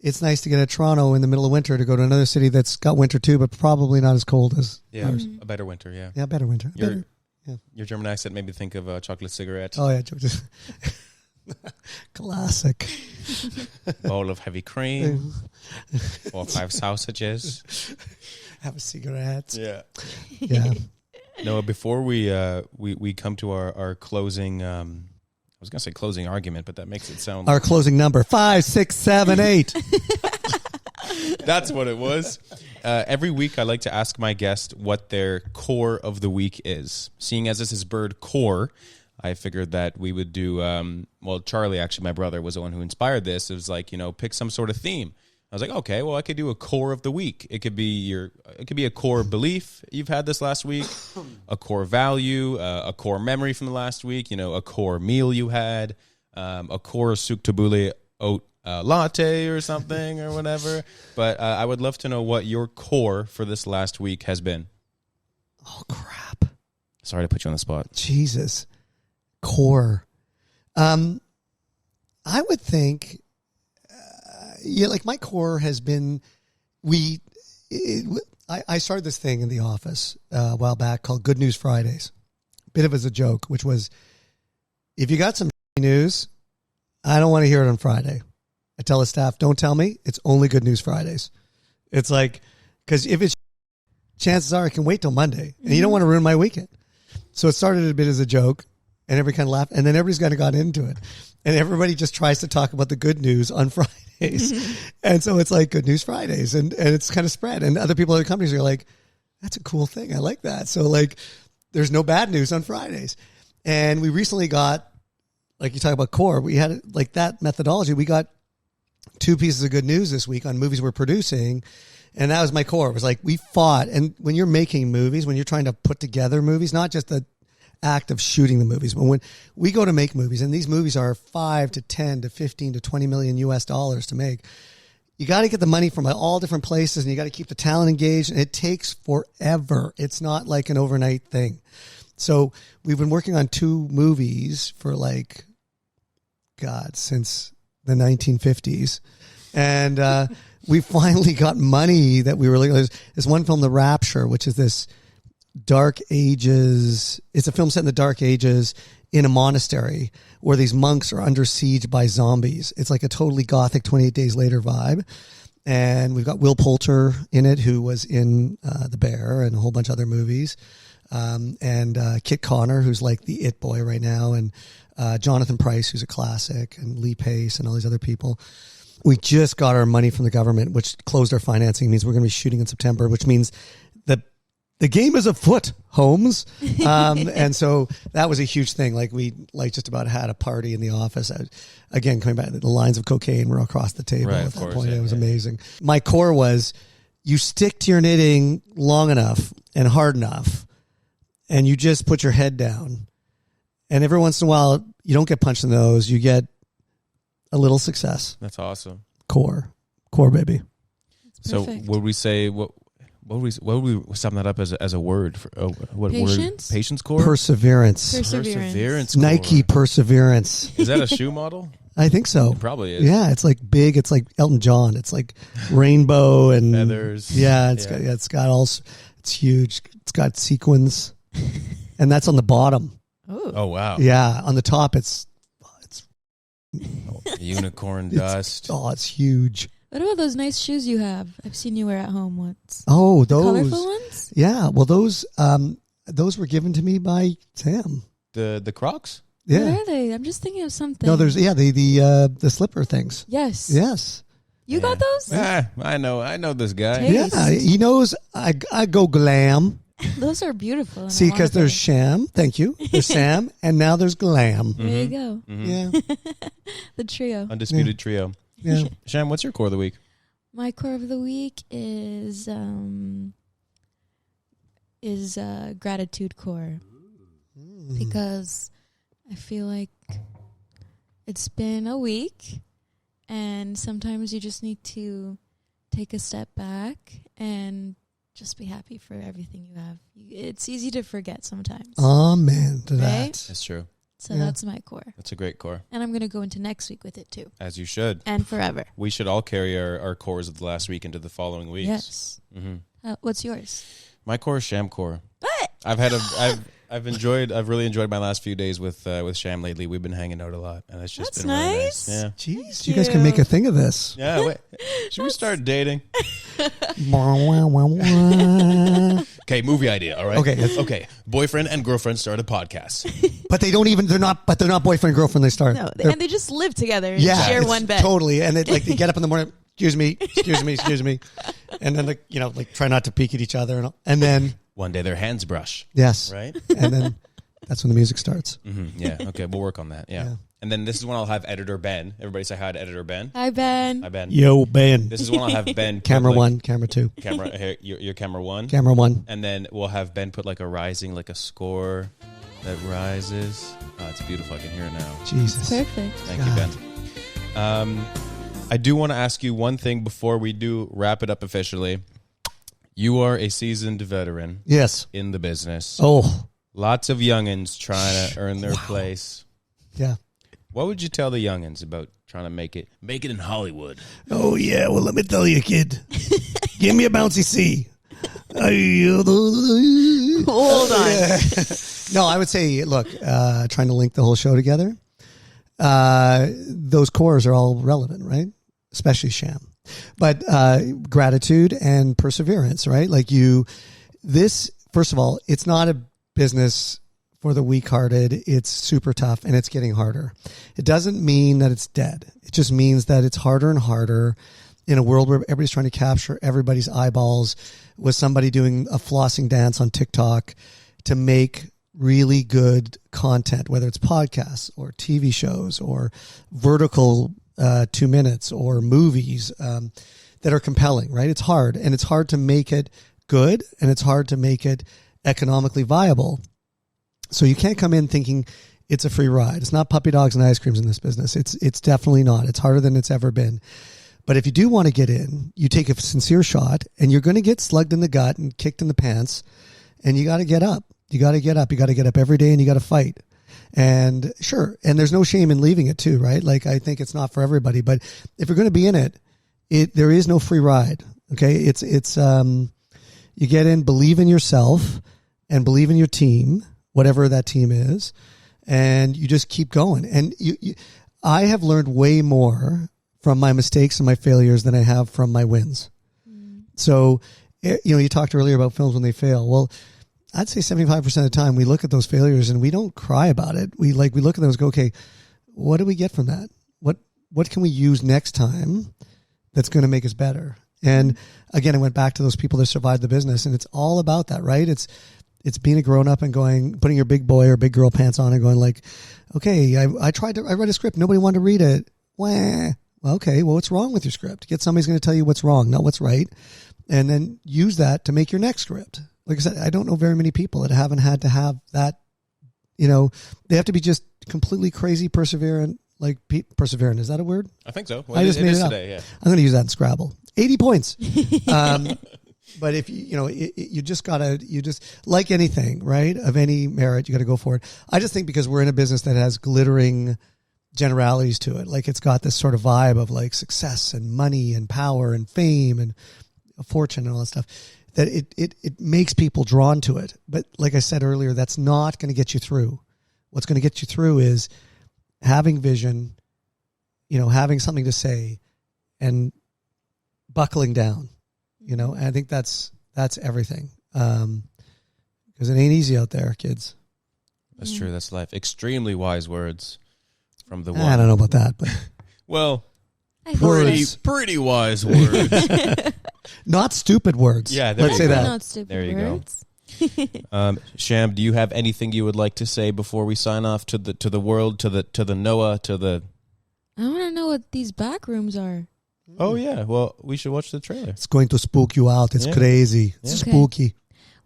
S4: it's nice to get to Toronto in the middle of winter to go to another city that's got winter too, but probably not as cold as ours.
S1: A better winter, yeah.
S4: Yeah, better winter.
S1: Your German accent made me think of a chocolate cigarette.
S4: Oh, yeah. Classic.
S1: Bowl of heavy cream. 4 or 5 sausages.
S4: Have a cigarette.
S1: Yeah.
S4: Yeah.
S1: Noah, before we come to our closing, I was going to say closing argument, but that makes it sound
S4: our closing number 5, 6, 7, 8.
S1: That's what it was. Every week, I like to ask my guest what their core of the week is. Seeing as this is Birdcore, I figured that we would do. Charlie, actually, my brother, was the one who inspired this. It was like, pick some sort of theme. I was like, okay, well, I could do a core of the week. It could be a core belief you've had this last week, a core value, a core memory from the last week, a core meal you had, a core souk tabbouleh oat latte or something or whatever. But I would love to know what your core for this last week has been.
S4: Oh, crap.
S1: Sorry to put you on the spot.
S4: Jesus. Core. I would think, like my core has been, I started this thing in the office a while back called Good News Fridays. Bit of as a joke, which was, if you got some news, I don't want to hear it on Friday. I tell the staff, don't tell me. It's only Good News Fridays. It's like, because if it's, chances are I can wait till Monday, and you don't want to ruin my weekend. So it started a bit as a joke, and everybody kind of laughed, and then everybody's kind of got into it, and everybody just tries to talk about the good news on Fridays, and so it's like Good News Fridays, and it's kind of spread, and other people at the companies are like, that's a cool thing, I like that. So like, there's no bad news on Fridays, and we recently got, like you talk about core, we had like that methodology. We got 2 pieces of good news this week on movies we're producing. And that was my core. It was like, we fought. And when you're making movies, when you're trying to put together movies, not just the act of shooting the movies, but when we go to make movies, and these movies are 5 to 10 to 15 to 20 million US dollars to make, you got to get the money from all different places, and you got to keep the talent engaged, and it takes forever. It's not like an overnight thing. So we've been working on 2 movies for like, God, since the 1950s. And, we finally got money that we were like, there's one film, The Rapture, which is this Dark Ages. It's a film set in the Dark Ages in a monastery where these monks are under siege by zombies. It's like a totally gothic 28 Days Later vibe. And we've got Will Poulter in it, who was in The Bear and a whole bunch of other movies. And Kit Connor, who's like the it boy right now. And Jonathan Pryce, who's a classic, and Lee Pace and all these other people. We just got our money from the government, which closed our financing. It means we're going to be shooting in September, which means that the game is afoot, Holmes. And so that was a huge thing. Like we just about had a party in the office. Again, coming back, the lines of cocaine were across the table
S1: Right,
S4: at that
S1: course,
S4: point.
S1: yeah,
S4: It was amazing. My core was, you stick to your knitting long enough and hard enough, and you just put your head down. And every once in a while, you don't get punched in the nose. You get a little success.
S1: That's awesome.
S4: Core, baby.
S1: So
S5: Perfect.
S1: would we say what would we sum that up as a word for what
S5: Patience?
S1: word? Patience core?
S5: Perseverance.
S1: Perseverance core.
S4: Nike Perseverance.
S1: Is that a shoe model?
S4: I think so.
S1: It probably is.
S4: Yeah, it's like big. It's like Elton John. It's like rainbow and
S1: Feathers.
S4: Yeah, it's got all. It's huge. It's got sequins, and that's on the bottom.
S1: Oh wow.
S4: Yeah, on the top it's
S1: Unicorn dust.
S4: it's huge.
S5: What about those nice shoes you have? I've seen you wear at home once.
S4: Oh,
S5: The
S4: those
S5: colorful ones?
S4: Yeah, well those were given to me by Sam.
S1: The Crocs?
S4: Yeah.
S5: What are they? I'm just thinking of something.
S4: No, there's the slipper things.
S5: Yes.
S4: Yes.
S5: You got those?
S1: I know this guy.
S5: Taste.
S4: Yeah, he knows I go glam.
S5: Those are beautiful. and
S4: See,
S5: I want
S4: because
S5: a
S4: there's
S5: pair.
S4: Sham, thank you. There's Sam, and now there's glam.
S5: There you go.
S4: Yeah,
S5: The trio.
S1: Undisputed trio.
S4: yeah.
S1: Sham, what's your core of the week?
S5: My core of the week is gratitude core, because I feel like it's been a week, and sometimes you just need to take a step back and just be happy for everything you have. It's easy to forget sometimes.
S4: Amen to that.
S5: Right?
S1: That's true.
S5: So
S4: Yeah.
S5: that's my core.
S1: That's a great core.
S5: And I'm going to go into next week with it too.
S1: As you should.
S5: And forever.
S1: We should all carry our cores of the last week into the following weeks.
S5: Yes.
S1: Mm-hmm.
S5: What's yours?
S1: My core is Sham core.
S5: What?
S1: I've really enjoyed my last few days with Sham lately. We've been hanging out a lot, and it's just
S5: That's
S1: been really
S5: nice.
S1: nice. Yeah.
S4: Jeez,
S5: Thank
S4: you guys can make a thing of this.
S1: Yeah. Wait. Should we start dating? Okay, movie idea. All right.
S4: Okay,
S1: Okay. Boyfriend and girlfriend start a podcast.
S4: But they're not boyfriend and girlfriend. They start.
S5: No,
S4: They're-
S5: and they just live together and
S4: yeah,
S5: share
S4: it's
S5: one bed.
S4: totally. And they get up in the morning. Excuse me, and then try not to peek at each other, and then
S1: One day their hands brush.
S4: yes,
S1: Right.
S4: and then that's when the music starts.
S1: Yeah. Okay. We'll work on that. Yeah. And then this is when I'll have editor Ben. Everybody say hi to editor Ben.
S5: Hi, Ben.
S1: Hi, Ben.
S4: Yo, Ben.
S1: This is when I'll have Ben. put,
S4: Camera
S1: like,
S4: 1, camera 2.
S1: Camera, here, your camera 1.
S4: Camera 1.
S1: And then we'll have Ben put like a rising, like a score that rises. Oh, it's beautiful. I can hear it now.
S4: Jesus.
S5: Perfect.
S1: Thank you, Ben. I do want to ask you one thing before we do wrap it up officially. You are a seasoned veteran
S4: Yes.
S1: in the business.
S4: Oh,
S1: Lots of youngins trying to earn their place.
S4: yeah.
S1: What would you tell the youngins about trying to make it in Hollywood?
S4: Oh, yeah. Well, let me tell you, kid. Give me a bouncy C.
S5: Hold on.
S4: No, I would say, look, trying to link the whole show together, those cores are all relevant, right? Especially Sham. But gratitude and perseverance, right? Like first of all, it's not a business for the weak-hearted. It's super tough, and it's getting harder. It doesn't mean that it's dead. It just means that it's harder and harder in a world where everybody's trying to capture everybody's eyeballs with somebody doing a flossing dance on TikTok to make really good content, whether it's podcasts or TV shows or vertical 2 minutes or movies that are compelling, right? It's hard, and it's hard to make it good, and it's hard to make it economically viable. So you can't come in thinking it's a free ride. It's not puppy dogs and ice creams in this business. It's definitely not. It's harder than it's ever been. But if you do want to get in, you take a sincere shot, and you're going to get slugged in the gut and kicked in the pants, and you got to get up. You got to get up. You got to get up every day, and you got to fight. And sure, and there's no shame in leaving it too, right? Like, I think it's not for everybody, but if you're going to be in it, there is no free ride. Okay, it's you get in, believe in yourself, and believe in your team, whatever that team is, and you just keep going. And I have learned way more from my mistakes and my failures than I have from my wins. So, you talked earlier about films when they fail. Well, I'd say 75% of the time we look at those failures and we don't cry about it. We look at those and go, okay, what do we get from that? What can we use next time that's going to make us better? And again, I went back to those people that survived the business, and it's all about that, right? It's being a grown up and putting your big boy or big girl pants on and going like, okay, I read a script. Nobody wanted to read it. Well, okay, well, what's wrong with your script? Somebody's going to tell you what's wrong, not what's right. And then use that to make your next script. Like I said, I don't know very many people that haven't had to have that, they have to be just completely crazy perseverant, like perseverant. Is that a word?
S1: I think so. Well,
S4: I just made it up.
S1: Today, yeah.
S4: I'm going to use that in Scrabble. 80 points. But if you just like anything, right? Of any merit, you got to go for it. I just think because we're in a business that has glittering generalities to it, like it's got this sort of vibe of like success and money and power and fame and a fortune and all that stuff, that it makes people drawn to it. But like I said earlier, that's not going to get you through. What's going to get you through is having vision, having something to say, and buckling down. And I think that's everything. Because it ain't easy out there, kids.
S1: That's true. That's life. Extremely wise words from the one.
S4: I don't know about that, but
S1: well,
S4: words.
S1: pretty wise words.
S4: Not stupid words.
S1: Yeah,
S4: let's say that.
S5: Not stupid
S1: There you
S5: words.
S1: go. Sham, do you have anything you would like to say before we sign off to the world, to the Noah, to the?
S5: I want to know what these back rooms are.
S1: Oh yeah, well, we should watch the trailer.
S4: It's going to spook you out. It's crazy. It's
S5: Okay.
S4: spooky.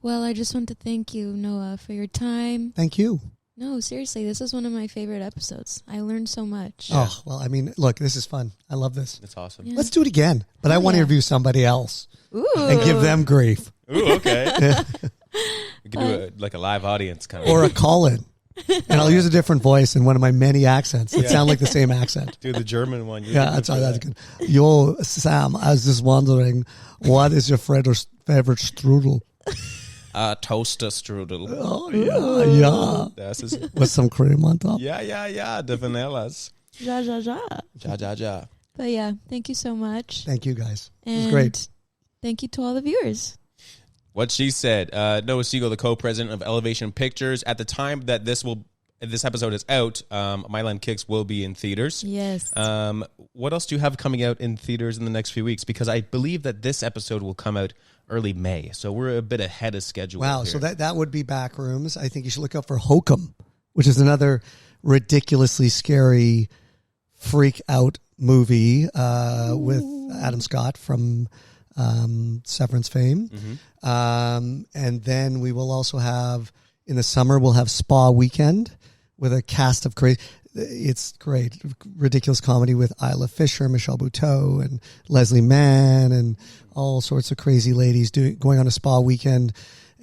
S5: Well, I just want to thank you, Noah, for your time.
S4: Thank you.
S5: No, seriously, this is one of my favorite episodes. I learned so much.
S4: Oh, well, I mean, look, this is fun. I love this.
S1: It's awesome.
S5: Yeah.
S4: Let's do it again. But I want to
S5: yeah.
S4: interview somebody else
S5: Ooh.
S4: and give them grief.
S1: Ooh, okay. We could do a live audience kind of.
S4: Or a call-in. And I'll use a different voice in one of my many accents that sound like the same accent.
S1: do the German one.
S4: Yeah, that's good. Yo, Sam, I was just wondering, what is your favorite strudel?
S1: Toaster strudel.
S4: Oh, yeah.
S1: Das ist,
S4: With some cream on top.
S1: yeah, the vanillas.
S5: Ja, ja, ja.
S1: Ja.
S5: But yeah, thank you so much.
S4: Thank you, guys. It was
S5: And
S4: great.
S5: thank you to all the viewers.
S1: What she said. Noah Segal, the co-president of Elevation Pictures. At the time that this episode is out, Myland Kicks will be in theaters.
S5: Yes.
S1: What else do you have coming out in theaters in the next few weeks? Because I believe that this episode will come out early May, so we're a bit ahead of schedule.
S4: Wow,
S1: here.
S4: so that would be Backrooms. I think you should look out for Hokum, which is another ridiculously scary freak out movie with Adam Scott from Severance fame. And then we will also have, in the summer, we'll have Spa Weekend with a cast of crazy. It's great, ridiculous comedy with Isla Fisher, Michelle Buteau, and Leslie Mann, and all sorts of crazy ladies going on a spa weekend,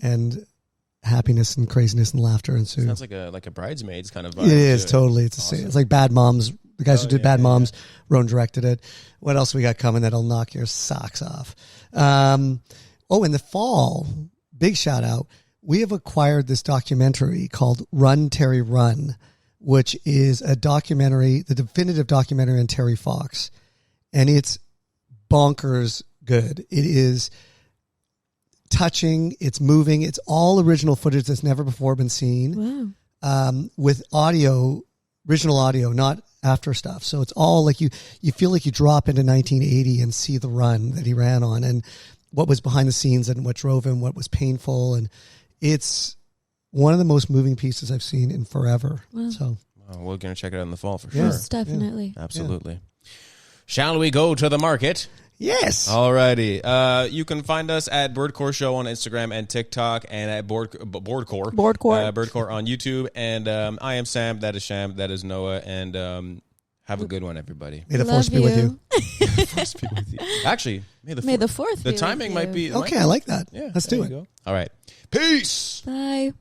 S4: and happiness and craziness and laughter ensue.
S1: Sounds like a Bridesmaids kind of vibe.
S4: It is
S1: too.
S4: totally. It's
S1: Awesome.
S4: it's like Bad Moms. The guys who did Bad Moms, wrote and directed it. What else we got coming that'll knock your socks off? In the fall, big shout out. We have acquired this documentary called Run, Terry, Run, which is a documentary, the definitive documentary on Terry Fox. And it's bonkers good. It is touching. It's moving. It's all original footage that's never before been seen.
S5: Wow.
S4: With audio, original audio, not after stuff. So it's all like you feel like you drop into 1980 and see the run that he ran on and what was behind the scenes and what drove him, what was painful. And it's one of the most moving pieces I've seen in forever.
S5: Wow.
S4: So
S1: We're going to check it out in the fall for
S4: Yeah.
S1: sure.
S5: Yes, definitely.
S1: Absolutely. Shall we go to the market?
S4: yes.
S1: Alrighty. You can find us at Birdcore Show on Instagram and TikTok, and at Boardcore. Birdcore on YouTube. And I am Sam. That is Sham. That is Noah. And have a good one, everybody.
S4: May the
S5: Love
S4: force be with you.
S1: Actually, may the
S5: Fourth.
S1: The timing might be.
S4: Okay, I like that.
S1: Yeah,
S4: Let's
S1: there
S4: do
S1: you
S4: it.
S1: go. All right. Peace.
S5: Bye.